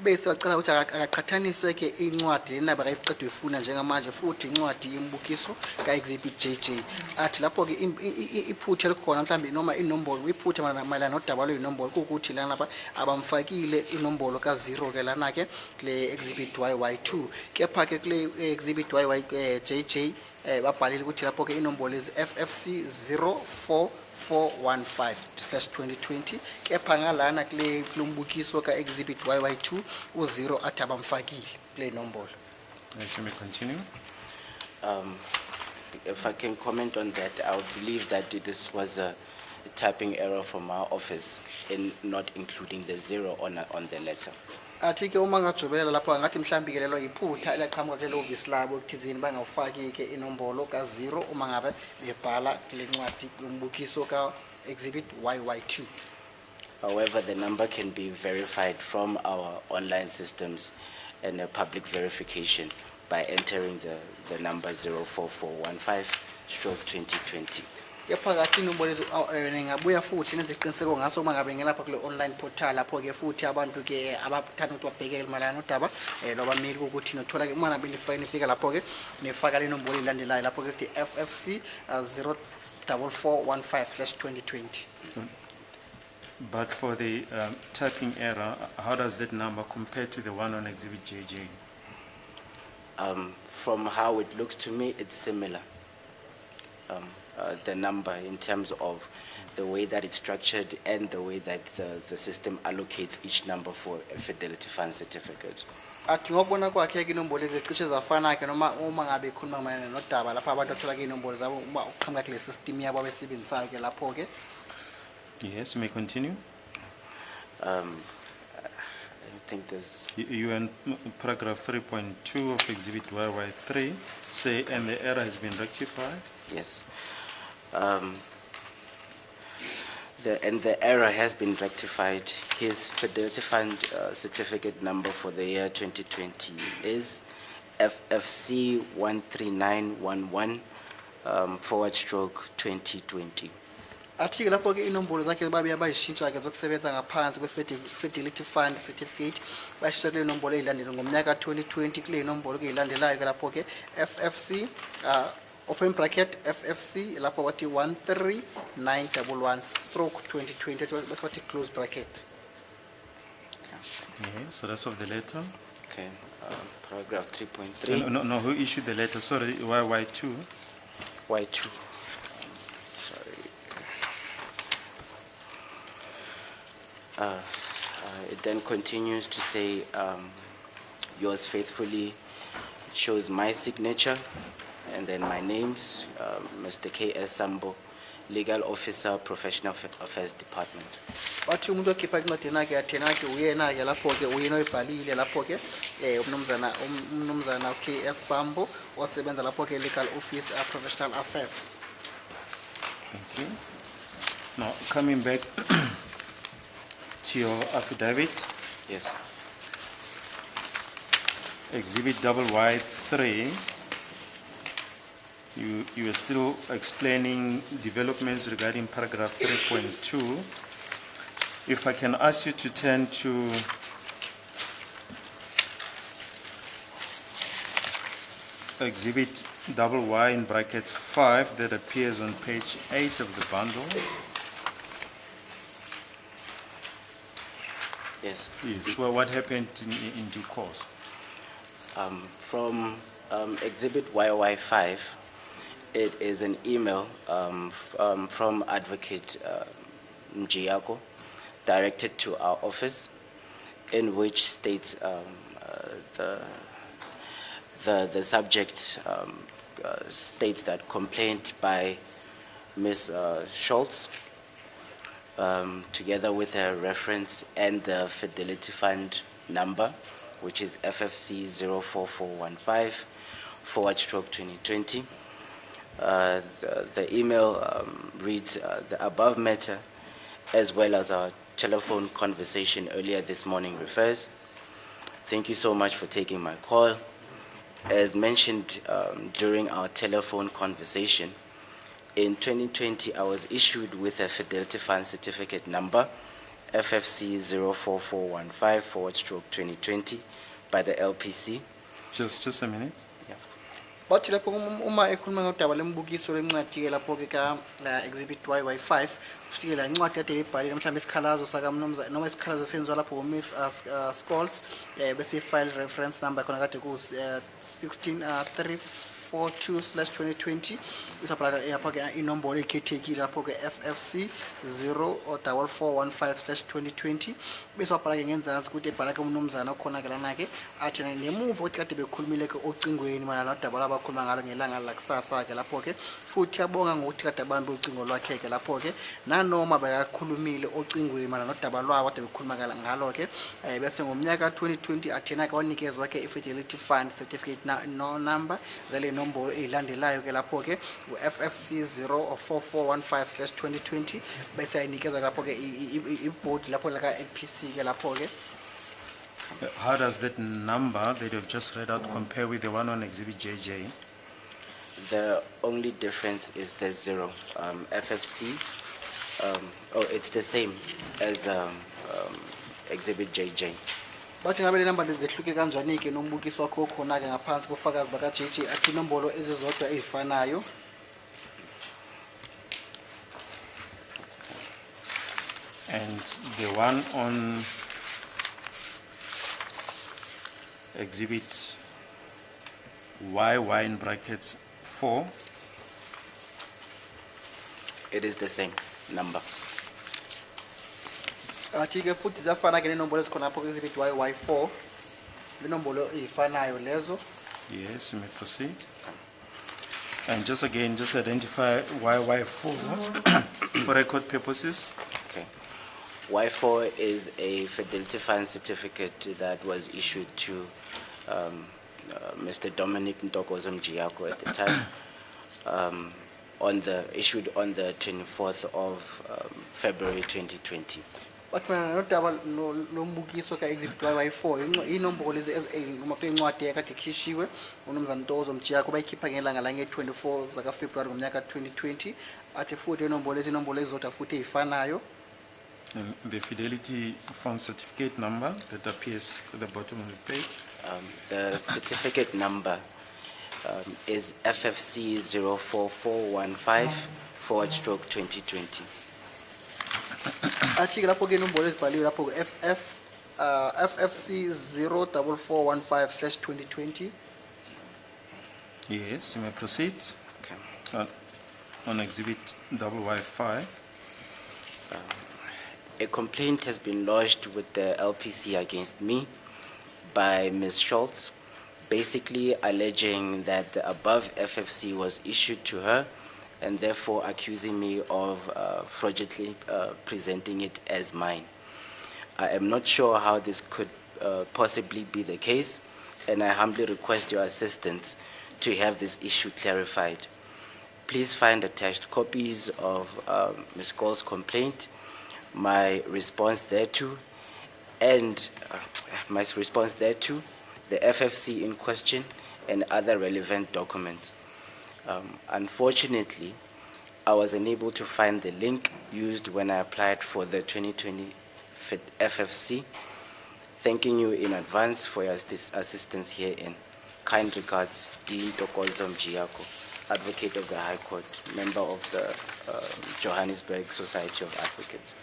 Speaker 6: bese wacela ukuthi akaqhathanise ke incwadi lena bakayiqedwe ifuna njengamanje futhi incwadi yembukiso ka-Exhibit JJ athi lapho ke iphutha likhona mhlambe noma inombolo iphutha mayelana nodaba lwey'nombolo kuwukuthi lana abamfakile inombolo ka-0 ke lana ke kule Exhibit YY2 kepha ke kule Exhibit JJ babhalile ukuthi lapho ke inombolo lezi FFC 04415/2020 kepha ngalana kule mbukiso ka-Exhibit YY2 u-0 athi abamfakile kule nombolo.
Speaker 1: Yes, you may continue.
Speaker 7: If I can comment on that, I would believe that this was a typing error from our office in not including the 0 on the letter.
Speaker 6: Athi ke uma ngajobelela lapho ngathi mhlambi ke lelo iphutha elaqhamuka kulelo office labo okuthizini bangawufaki ke inombolo ka-0 uma ngabe bebhala kule ncwadi yombukiso ka-Exhibit YY2.
Speaker 7: However, the number can be verified from our online systems and a public verification by entering the number 04415/2020.
Speaker 6: Yaphakathi inombolo lezi ngabuya futhi neziqiniseko ngaso uma ngabe ngelapha kule online portal lapho ke futhi abantu ke abathanda ukuthi babhekele malana nodaba lwabameli ukuthi nothola ke uma ngabe nifika lapho ke nifaka le nombolo elandelayo lapho ke the FFC 04415/2020.
Speaker 1: But for the typing error, how does that number compare to the one on Exhibit JJ?
Speaker 7: From how it looks to me, it's similar. The number in terms of the way that it's structured and the way that the system allocates each number for a fidelity fund certificate.
Speaker 6: Athi ngokubona kwakhe ke inombolo ezicishe zafana ke noma uma ngabe ikhuluma mayelana nodaba lapha abantu athola ke inombolo zabo uma uqhamuka kule system yabo abesebenzisayo ke lapho ke.
Speaker 1: Yes, you may continue.
Speaker 7: I think there's
Speaker 1: You in paragraph 3.2 of Exhibit YY3 say, and the error has been rectified.
Speaker 7: yes. The error has been rectified. His fidelity fund certificate number for the year 2020 is FFC 13911 /2020.
Speaker 6: Athi ke lapho ke inombolo zakhe babe abayishintsha ke zokusebenza ngaphansi kwe fidelity fund certificate bashintsha le nombolo ezilandelayo ngomnyaka 2020 kule inombolo ke ilandelayo ke lapho ke FFC open bracket FFC lapho wathi 13911/2020 bese wathi close bracket.
Speaker 1: Yes, so that's of the letter.
Speaker 7: Okay, paragraph 3.3.
Speaker 1: No, who issued the letter? Sorry, YY2.
Speaker 7: Y2. It then continues to say, yours faithfully, it shows my signature and then my names, Mr. K.S. Sambo, Legal Officer, Professional Affairs Department.
Speaker 6: Wathi umuntu okhipha incwadi yakhe yathena ke uyena ke lapho ke uyena oyibhalile lapho ke umnumzana KS Sambo osebenza lapho ke Legal Office, Professional Affairs.
Speaker 1: Thank you. Now, coming back to your affidavit,
Speaker 7: Yes.
Speaker 1: Exhibit YY3, you are still explaining developments regarding paragraph 3.2. If I can ask you to turn to Exhibit YY in brackets 5 that appears on page 8 of the bundle.
Speaker 7: Yes.
Speaker 1: Yes, well, what happened in due course?
Speaker 7: From Exhibit YY5, it is an email from Advocate Mjiako directed to our office, in which states the subject states that complaint by Ms. Schultz, together with her reference and the fidelity fund number, which is FFC 04415/2020. The email reads the above matter, as well as our telephone conversation earlier this morning refers. Thank you so much for taking my call. As mentioned during our telephone conversation, in 2020, I was issued with a fidelity fund certificate number, FFC 04415/2020 by the LPC.
Speaker 1: Just a minute.
Speaker 6: Bathi lapho uma ekhuluma ngodaba lembukiso lencwadi ke lapho ke ka Exhibit YY5 usike la incwadi kade ibhalile mhlawumbe isikhalazo saka mnumzana noma isikhalazo senziwa lapho Miss Scholz bese file reference number khona kade ku 16342/2020 isaphala lapho ke inombolo ekhethekile lapho ke FFC 04415/2020 bese wabhala ke ngenzansi ukuthi ebhala ke umnumzana okhona ke lana ke athi ngemuva ukuthi kade bekhulumile ke ocingweni mana nodaba labakhuluma ngalo ngelanga lakusasa ke lapho ke futhi yabonga ngokuthi kade abantu ucingo lwakhe ke lapho ke nanoma bekakhulumile ocingweni mana nodaba lwabo kade bekhuluma ngalo ke bese ngomnyaka 2020 athena ke wanikezwa ke i-fidelity fund certificate no number zale nombolo ezilandelayo ke lapho ke FFC 04415/2020 bese ayinikezwa lapho ke i-board lapho la ka LPC ke lapho ke.
Speaker 1: How does that number that you've just read out compare with the one on Exhibit JJ?
Speaker 7: The only difference is the zero. FFC, it's the same as Exhibit JJ.
Speaker 6: bathi ngabe le number lezehluke kanjani-ke nombukiso wakho okhona-ke ngaphansi kofakazi baka-JJ athi inombolo ezizodwa ezifanayo.
Speaker 1: And the one on Exhibit YY in brackets 4,
Speaker 7: It is the same number.
Speaker 6: Athi-ke futhi ziyafana-ke nenombolo ezikhona lapho ku-exhibit YY4 inombolo ey'fanayo lezo.
Speaker 1: yes, you may proceed. And just again, just identify YY4 for record purposes.
Speaker 7: Okay. Y4 is a fidelity fund certificate that was issued to Mr. Dominic Ntokozo Mjiyako at the time, issued on the 24th of February 2020.
Speaker 6: Bathi mina nodaba nombukiso ka-exhibit YY4 inombolo lezi noma kwencwadi ekade ikhishiwe uMnumzana Ntokozo Mjiyako bayikhipha ngelanga lange-24 zaka-February ngomnyaka 2020 athi futhi inombolo ezizodwa futhi ey'fanayo.
Speaker 1: And the fidelity fund certificate number that appears at the bottom of the page.
Speaker 7: The certificate number is FFC 04415/2020.
Speaker 6: Athi-ke lapho-ke inombolo ezibhaliwe lapho FFC 04415/2020.
Speaker 1: Yes, you may proceed.
Speaker 7: Okay.
Speaker 1: On Exhibit YY5.
Speaker 7: A complaint has been lodged with the LPC against me by Ms. Schultz, basically alleging that the above FFC was issued to her and therefore accusing me of fraudulently presenting it as mine. I am not sure how this could possibly be the case, and I humbly request your assistance to have this issue clarified. Please find attached copies of Ms. Gall's complaint, my response thereto, and the FFC in question, and other relevant documents. Unfortunately, I was unable to find the link used when I applied for the 2020 FFC. Thanking you in advance for your assistance herein. Kind regards, Dean Ntokozo Mjiyako, Advocate of the High Court, member of the Johannesburg Society of Advocates.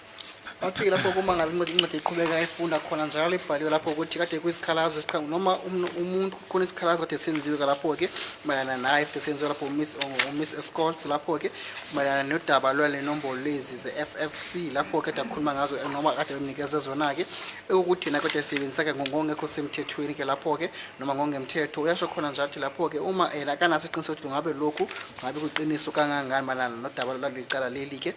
Speaker 6: Athi lapho kuma ngabe incwadi iqhubeka ifunda khona njalo ibhaliwe lapho ukuthi kade kuyisikhalazo esiqhamu noma umuntu khona isikhalazo kade senziwe lapho-ke mayelana naye kade senziwe lapho Miss Escorts lapho-ke mayelana nodaba lwale nombolo lezi ze-FFC lapho-ke kade akhuluma ngazo noma kade bemnikeze zona-ke ukuthi yena kade esebenzisa-ke ngokungekho semthethweni-ke lapho-ke noma ngokungemthetho uyasho khona njalo ukuthi lapho-ke uma yena kanaso iqiniseko ukuthi ngabe lokhu ngabe kuyiqiniso kangangani mayelana nodaba lwalicala leli-ke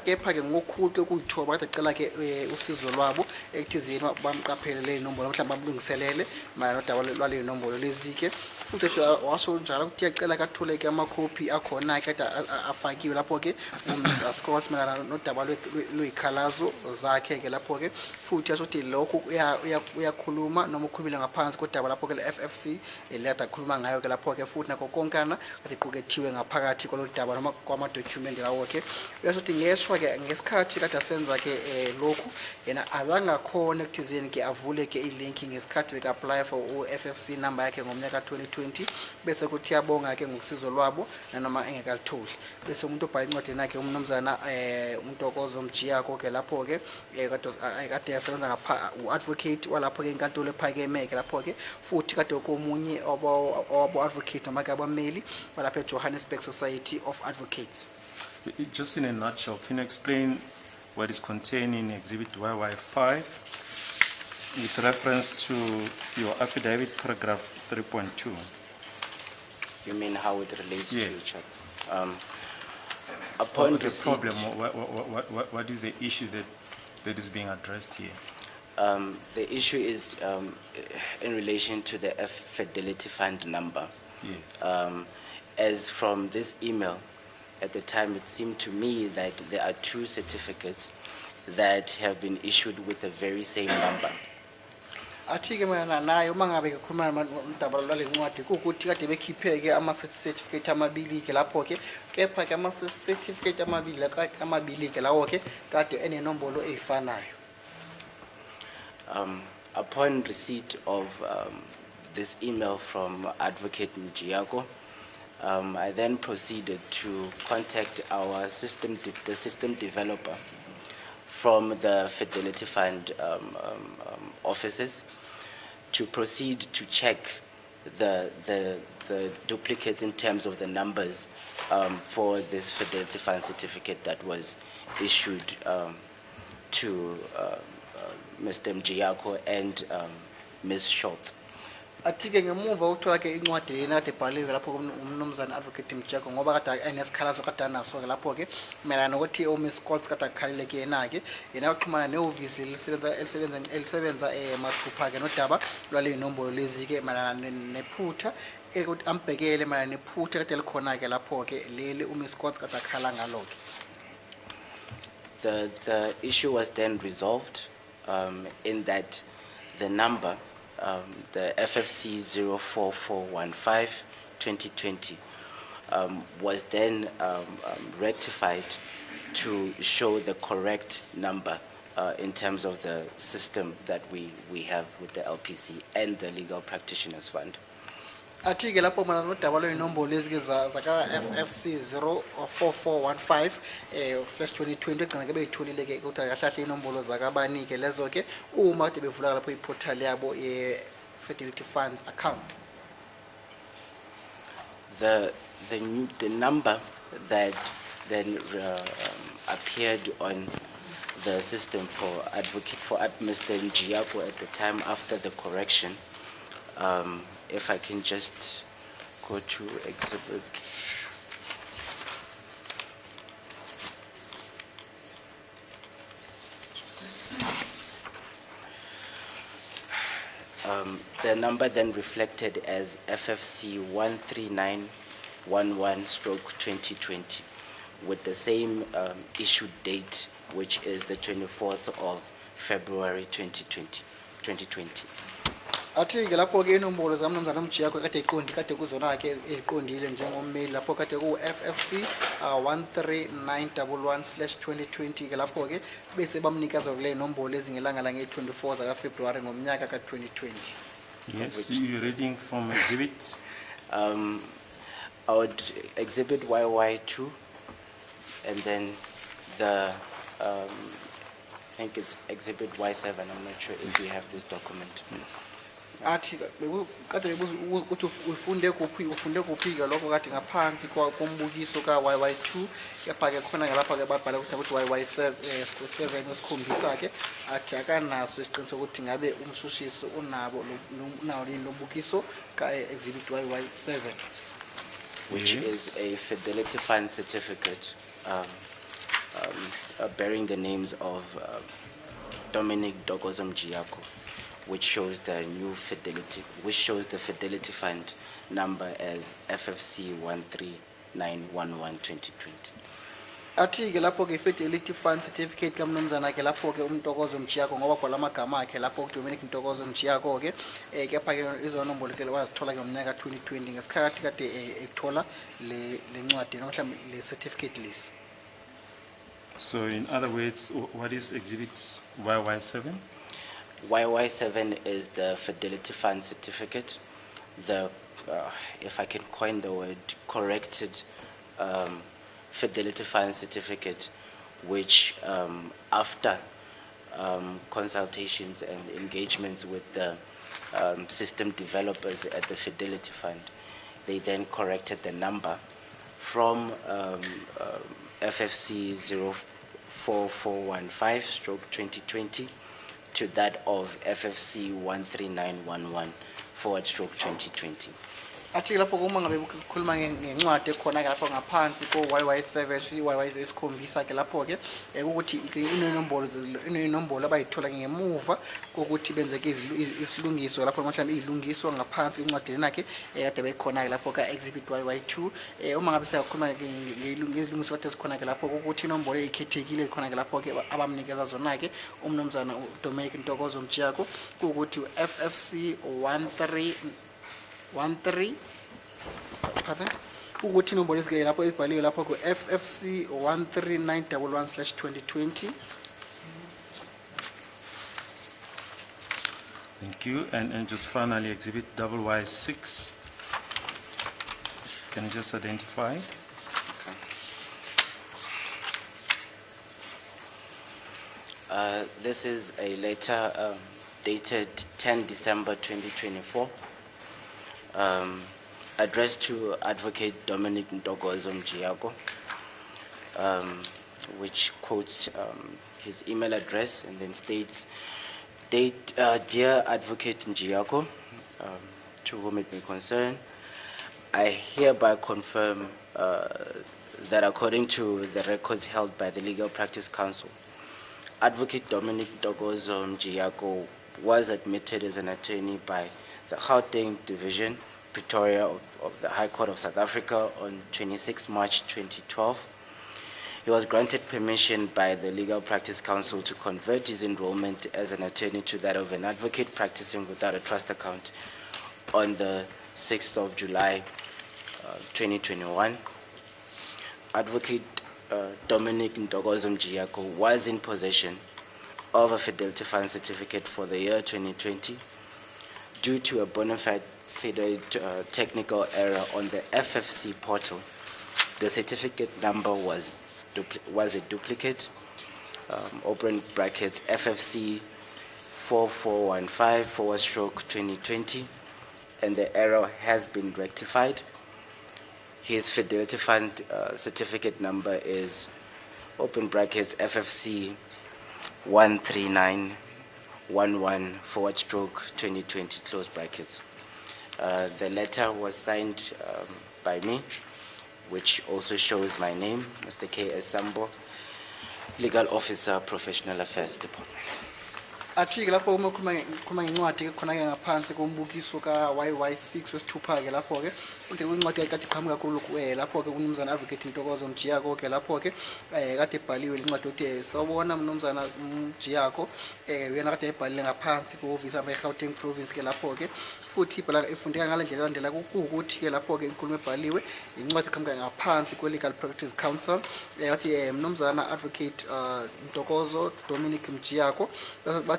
Speaker 6: kepha-ke ngokukhulu kuyithoba cela-ke usizo lwabo ekuthizeni bamqaphele le nombolo mhlawumbe bamlungiselele mayelana nodaba lwale nombolo lezi-ke futhi ethi washo njalo ukuthi uyacela kathole-ke amakhophi akhona-ke kade afakiwe lapho-ke uMs Scott mayelana nodaba lweyikhalazo zakhe-ke lapho-ke futhi yasho ukuthi lokhu uyakhuluma noma ukhulumile ngaphansi kodaba lapho-ke le-FFC lekade akhuluma ngayo-ke lapho-ke futhi nakho konkana kade iqukethiwe ngaphakathi kwalolu daba noma kwamadokhumenti lawo-ke uyasho ukuthi ngeshwa-ke ngesikhathi kade asenza-ke lokhu yena azange akhona ekuthizeni-ke avule-ke ilinki ngesikhathi beka-apply for u-FFC number yakhe ngomnyaka 2020 bese kuthi yabonga-ke ngokusizo lwabo nanoma engekalitholi bese umuntu obhala incwadini yakhe uMnumzana uNtokozo Mjiyako-ke lapho-ke kade yasebenza u-advocate walapho-ke inkantolo ephakeme-ke lapho-ke futhi kade komunye wabo-advocate noma-ke abameli balapha eJohannesburg Society of Advocates.
Speaker 1: Just in a nutshell, can you explain what is contained in Exhibit YY5 with reference to your affidavit paragraph 3.2?
Speaker 7: You mean how it relates to
Speaker 1: Yes.
Speaker 7: each other? Upon
Speaker 1: What the
Speaker 7: receipt,
Speaker 1: problem, what is the issue that is being addressed here?
Speaker 7: the issue is in relation to the Fidelity Fund number.
Speaker 1: Yes.
Speaker 7: As from this email, at the time it seemed to me that there are two certificates that have been issued with the very same number.
Speaker 6: Athi-ke mayelana nayo uma ngabe kukhuluma udaba lwale ncwadi kuwukuthi kade bekhiphe-ke ama-certificate amabili-ke lapho-ke kepha-ke ama-certificate amabili-ke lawo-ke kade enenombolo ey'fanayo.
Speaker 7: Upon receipt of this email from Advocate Mjiako, I then proceeded to contact our the system developer from the Fidelity Fund offices to proceed to check the duplicates in terms of the numbers for this Fidelity Fund certificate that was issued to Mr. Mjiako and Ms. Schultz.
Speaker 6: Athi-ke ngemuva ukuthola-ke incwadi lena kade ebhaliwe lapho umnumzana Advocate Mjako ngoba kade enesikhalazo kade anaso-ke lapho-ke mayelana nokuthi uMiss Scott kade akhaleleke yena-ke yena waxhumana nehhovisi elisebenza mathupha-ke nodaba lwaley'nombolo lezi-ke mayelana nephutha ukuthi ambhekele mayelana nephutha kade likhona-ke lapho-ke leli uMiss Scott kade akhala ngalo-ke.
Speaker 7: The issue was then resolved in that the number, the FFC 04415-2020, was then rectified to show the correct number in terms of the system that we have with the LPC and the Legal Practitioners Fund.
Speaker 6: Athi-ke lapho mana nodaba lwey'nombolo lezi-ke zaka-FFC 04415/2020 egcina-ke bey'tholile-ke ukuthi kahle kahle iy'nombolo zakabani-ke lezo-ke uma kade bevula lapho iportal yabo ye-Fidelity Funds account.
Speaker 7: The number that then appeared on the system for Mr. Mjiako at the time after the correction, if I can just go to exhibit. The number then reflected as FFC 13911/2020 with the same issue date, which is the 24th of February 2020.
Speaker 6: Athi-ke lapho-ke inombolo zamnumzana Mjako kade kuzona-ke eziqondile njengommeli lapho kade ku-FFC 13911/2020-ke lapho-ke bese bamnikeza kule nombolo ezingelanga lange-24 zaka-February ngomnyaka ka-2020.
Speaker 1: Yes, you're reading from exhibit.
Speaker 7: I would exhibit YY2 and then the I think it's exhibit Y7. I'm not sure if you have this document.
Speaker 1: Yes.
Speaker 6: Athi kade ukuthi ufunde kuphi-ke lokho kade ngaphansi kombukiso ka-YY2 kepha-ke khona-ke lapha-ke babhala ukuthi YY7 wesikhombisa-ke athi akanaso isiqiniseko ukuthi ngabe umshushisi unawo yini lobukiso ka-exhibit YY7,
Speaker 7: which is a Fidelity Fund certificate bearing the names of Dominic Dogozo Mjiako, which shows the Fidelity Fund number as FFC 13911/2020.
Speaker 6: Athi-ke lapho-ke Fidelity Fund certificate kamnumzana-ke lapho-ke uMntokozo Mjiako ngoba khona amagama akhe lapho Dominic Ntokozo Mjiako-ke kepha-ke izonombolo-ke wazithola-ke ngomnyaka ka-2020 ngesikhathi kade ethola le ncwadi noma mhlawumbe le certificate lesi.
Speaker 1: So in other words, what is exhibit YY7?
Speaker 7: YY7 is the Fidelity Fund certificate, the, if I can coin the word, corrected Fidelity Fund certificate, which after consultations and engagements with the system developers at the Fidelity Fund, they then corrected the number from FFC 04415/2020 to that of FFC 13911/2020.
Speaker 6: athi lapho uma ngabe kukhuluma ngencwadi ekhona ke lapho ngaphansi ko YY7 YY esikhombisa ke lapho ke ukuthi inombolo abayithola ngemuva kokuthi benzeke isilungiso lapho mhlawumbe izilungiso ngaphansi kwencwadi lenakhe kade bekhona ke lapho ka exhibit YY2 uma ngabe siyakhuluma ngezilungiso kade sikhona ke lapho ukuthi inombolo ezikhethekile khona ke lapho ke abamnikeza zona ke umnumzana Dominic Ntokozo Mjiyako ukuthi FFC 13 pardon ukuthi inombolo ezike lapho ezibhaliwe lapho ku FFC 13911/2020.
Speaker 1: Thank you. And just finally, exhibit YY6. Can you just identify?
Speaker 7: This is a letter dated 10 December 2024, addressed to Advocate Dominic Ntokozo Mjiyako, which quotes his email address and then states, Dear Advocate Mjiyako, to whom it may concern, I hereby confirm that according to the records held by the Legal Practice Council, Advocate Dominic Ntokozo Mjiyako was admitted as an attorney by the Gauteng Division, Pretoria of the High Court of South Africa on 26 March 2012. He was granted permission by the Legal Practice Council to convert his enrollment as an attorney to that of an advocate practicing without a trust account on the 6th of July 2021. Advocate Dominic Ntokozo Mjiyako was in possession of a Fidelity Fund certificate for the year 2020 due to a bona fide technical error on the FFC portal. The certificate number was a duplicate, open brackets FFC 4415/2020, and the error has been rectified. His Fidelity Fund certificate number is open brackets FFC 13911/2020 close brackets. The letter was signed by me, which also shows my name, Mr. K.S. Sambo, Legal Officer, Professional Affairs Department.
Speaker 6: Athi lapho uma khuluma ngencwadi khona ke ngaphansi kombukiso ka YY6 wesithupha ke lapho ke uthi kwincwadi kade iqhamuka kakhulu lapho ke umnumzana Advocate Ntokozo Mjiyako ke lapho ke kade ibhaliwe incwadi uthi sawubona umnumzana Mjiyako uyena kade ebhalile ngaphansi ku office ama eGauteng province ke lapho ke futhi ibhala ifundeka ngalendlela landela ukuthi ke lapho ke inkulumo ebhaliwe incwadi iqhamuka ngaphansi kwe Legal Practice Council yathi umnumzana Advocate Ntokozo Dominic Mjiyako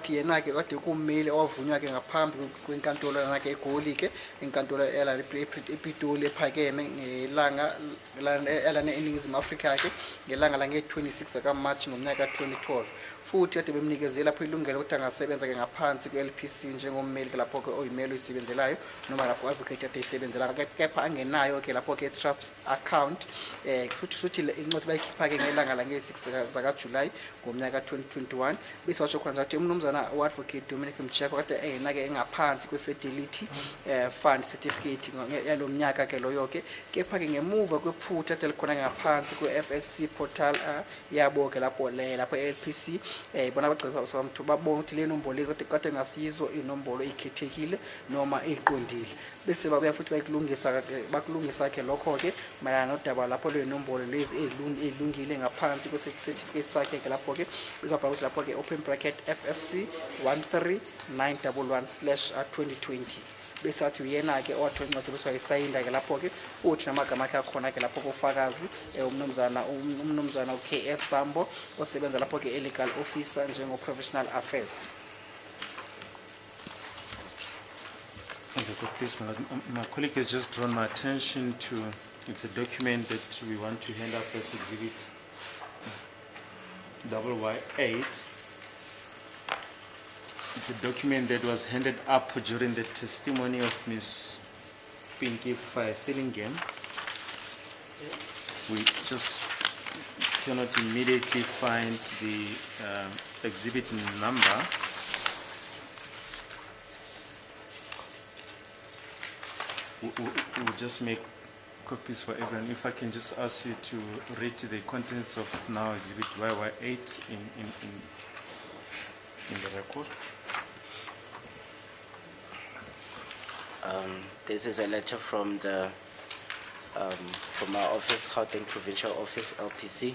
Speaker 6: yena ke kade kummeli owavunywa ke ngaphambi kwenkantolo yakhe eGoli ke inkantolo ePitoli ephakeme ngelanga elana eNingizimu Afrika ke ngelanga lange 26 kaMarch ngomnyaka 2012 futhi kade bemnikezela lapho ilungelo ukuthi angasebenza ke ngaphansi kweLPC njengommeli ke lapho ke oyimelo isebenzelayo noma lapho advocate ade isebenzela kepha angenayo ke lapho ke trust account futhi incwadi bayikhipha ke ngelanga lange 6 zaka July ngomnyaka 2021 bese washo khona ukuthi umnumzana uAdvocate Dominic Mjiyako kade engena ke engaphansi kweFidelity Fund certificate yalomnyaka ke loyo ke kepha ke ngemuva kwephutha ade likhona ngaphansi kweFFC portal yabo ke lapho LPC bona bagcina somthu babona ukuthi le nombolo lezi kade ngasizo inombolo ezikhethekile noma eziqondile bese babuya futhi bakulungisa ke lokho ke mayana nodaba lapho le nombolo lezi ezilungile ngaphansi kwe-certificate sakhe ke lapho ke bizobhala ukuthi lapho ke open bracket FFC 13911/2020 bese athi uyena ke owathola incwadi bese wayisayinda ke lapho ke uthi namagama akhe akhona ke lapho kofakazi umnumzana uKS Sambo osebenza lapho ke legal officer njengo professional affairs.
Speaker 1: Please, my colleague has just drawn my attention to, it's a document that we want to hand up as exhibit YY8. It's a document that was handed up during the testimony of Ms. Pinky Fillingham. We just cannot immediately find the exhibit number. we'll just make copies for everyone. If I can just ask you to read the contents of now exhibit YY8 in the record.
Speaker 7: This is a letter from the from our office, Gauteng Provincial Office, LPC.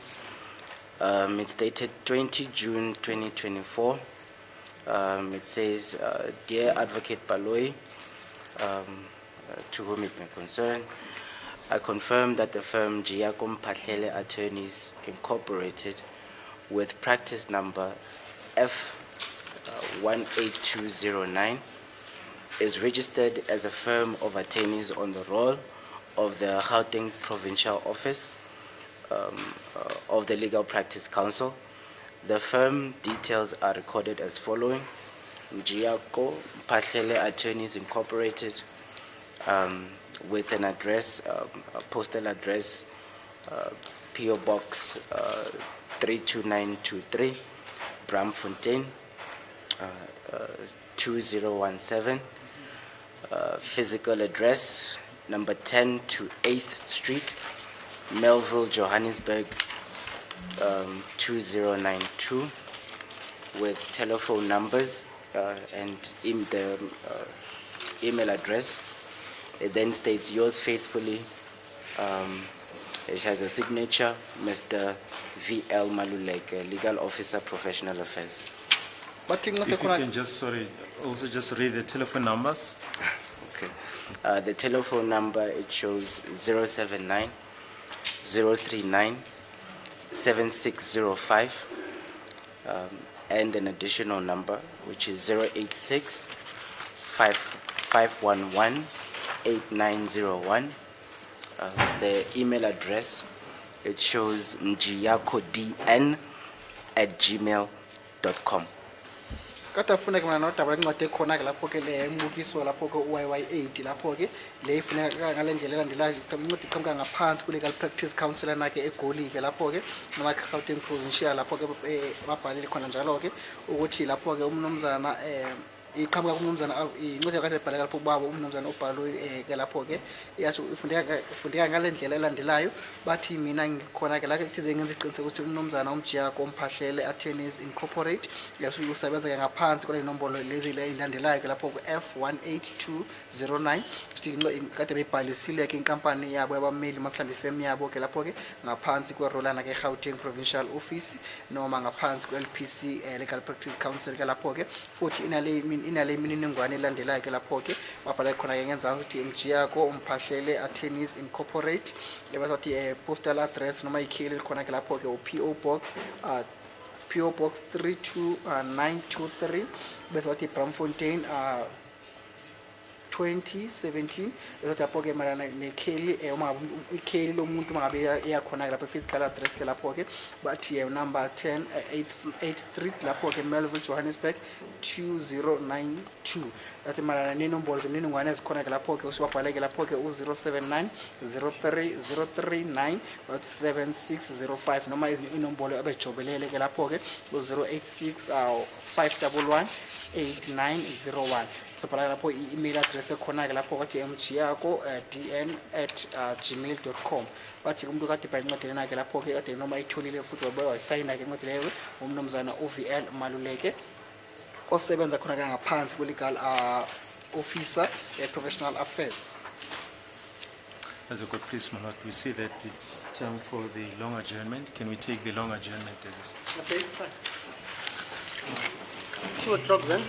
Speaker 7: It's dated 20 June 2024. It says, Dear Advocate Baloyi, to whom it may concern, I confirm that the firm Giacomo Pahlele Attorneys Incorporated, with practice number F18209, is registered as a firm of attorneys on the roll of the Gauteng Provincial Office of the Legal Practice Council. The firm details are recorded as following: Giacomo Pahlele Attorneys Incorporated, with an address, a postal address, PO Box 32923, Bramfontein, 2017. Physical address, number 10 to 8th Street, Melville, Johannesburg, 2092, with telephone numbers and the email address. It then states, yours faithfully. It has a signature, Mr. V.L. Maluleke, Legal Officer, Professional Affairs.
Speaker 6: But
Speaker 1: If you can just, sorry, also just read the telephone numbers.
Speaker 7: Okay. The telephone number, it shows 079 039 7605, and an additional number, which is 086 511 8901. The email address, it shows mjiyakodn@gmail.com.
Speaker 6: kade afuneka mina nodaba lencwadi ekhona ke lapho ke le mbukiso lapho ke YY8 lapho ke le ifuneka ngale ndlela elandelayo. Incwadi iqhamuka ngaphansi ku Legal Practice Council nakhe eGoli ke lapho ke noma Gauteng Provincial lapho ke babhalile khona njalo ke ukuthi lapho ke umnumzana iqhamuka kumnumzana incwadi yakhe ebhaleka lapho ubaba umnumzana uBhaloyi ke lapho ke yathi ifundeka ngale ndlela elandelayo. Bathi mina ngikhona ke la ke thize ngenza isiqiniseko ukuthi umnumzana Giacomo Pahlele Attorneys Incorporate yathi usebenza ke ngaphansi kwale nombolo lezi ezilandelayo ke lapho ku F18209. Kade beyibhalisile ke inkampani yabo yabameli mhlawumbe ifirm yabo ke lapho ke ngaphansi kwerolana ke Gauteng Provincial Office noma ngaphansi kwe-LPC Legal Practice Council ke lapho ke futhi inale imininingwane elandelayo ke lapho ke babhala khona ke ngenza ukuthi Giacomo Pahlele Attorneys Incorporate lebathi postal address noma ikheli likhona ke lapho ke PO Box 32923 bese wathi Bramfontein 2017 ezothi lapho ke malana nekheli uma ikheli lomuntu mangabe eyakhona ke lapho physical address ke lapho ke bathi number 10 8th Street lapho ke Melville, Johannesburg 2092. Athi malana nenombolo zemininingwane ezikhona ke lapho ke usibabhaleke lapho ke u079 03039 7605 noma inombolo abejobelele ke lapho ke u086 511 8901. Sabhala lapho i-email address ekhona ke lapho kwathi mjiyakodn@gmail.com. Bathi umuntu kade bhayi incwadi nakhe lapho ke kade noma itholile futhi wayisayina ke incwadi leyo umnumzana uVL Maluleke osebenza khona ke ngaphansi kwe-legal officer professional affairs.
Speaker 1: As a good please, my lord, we see that it's time for the long adjournment. Can we take the long adjournment at this?
Speaker 2: Okay, fine. 2 o'clock then.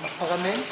Speaker 6: Asiphakameni.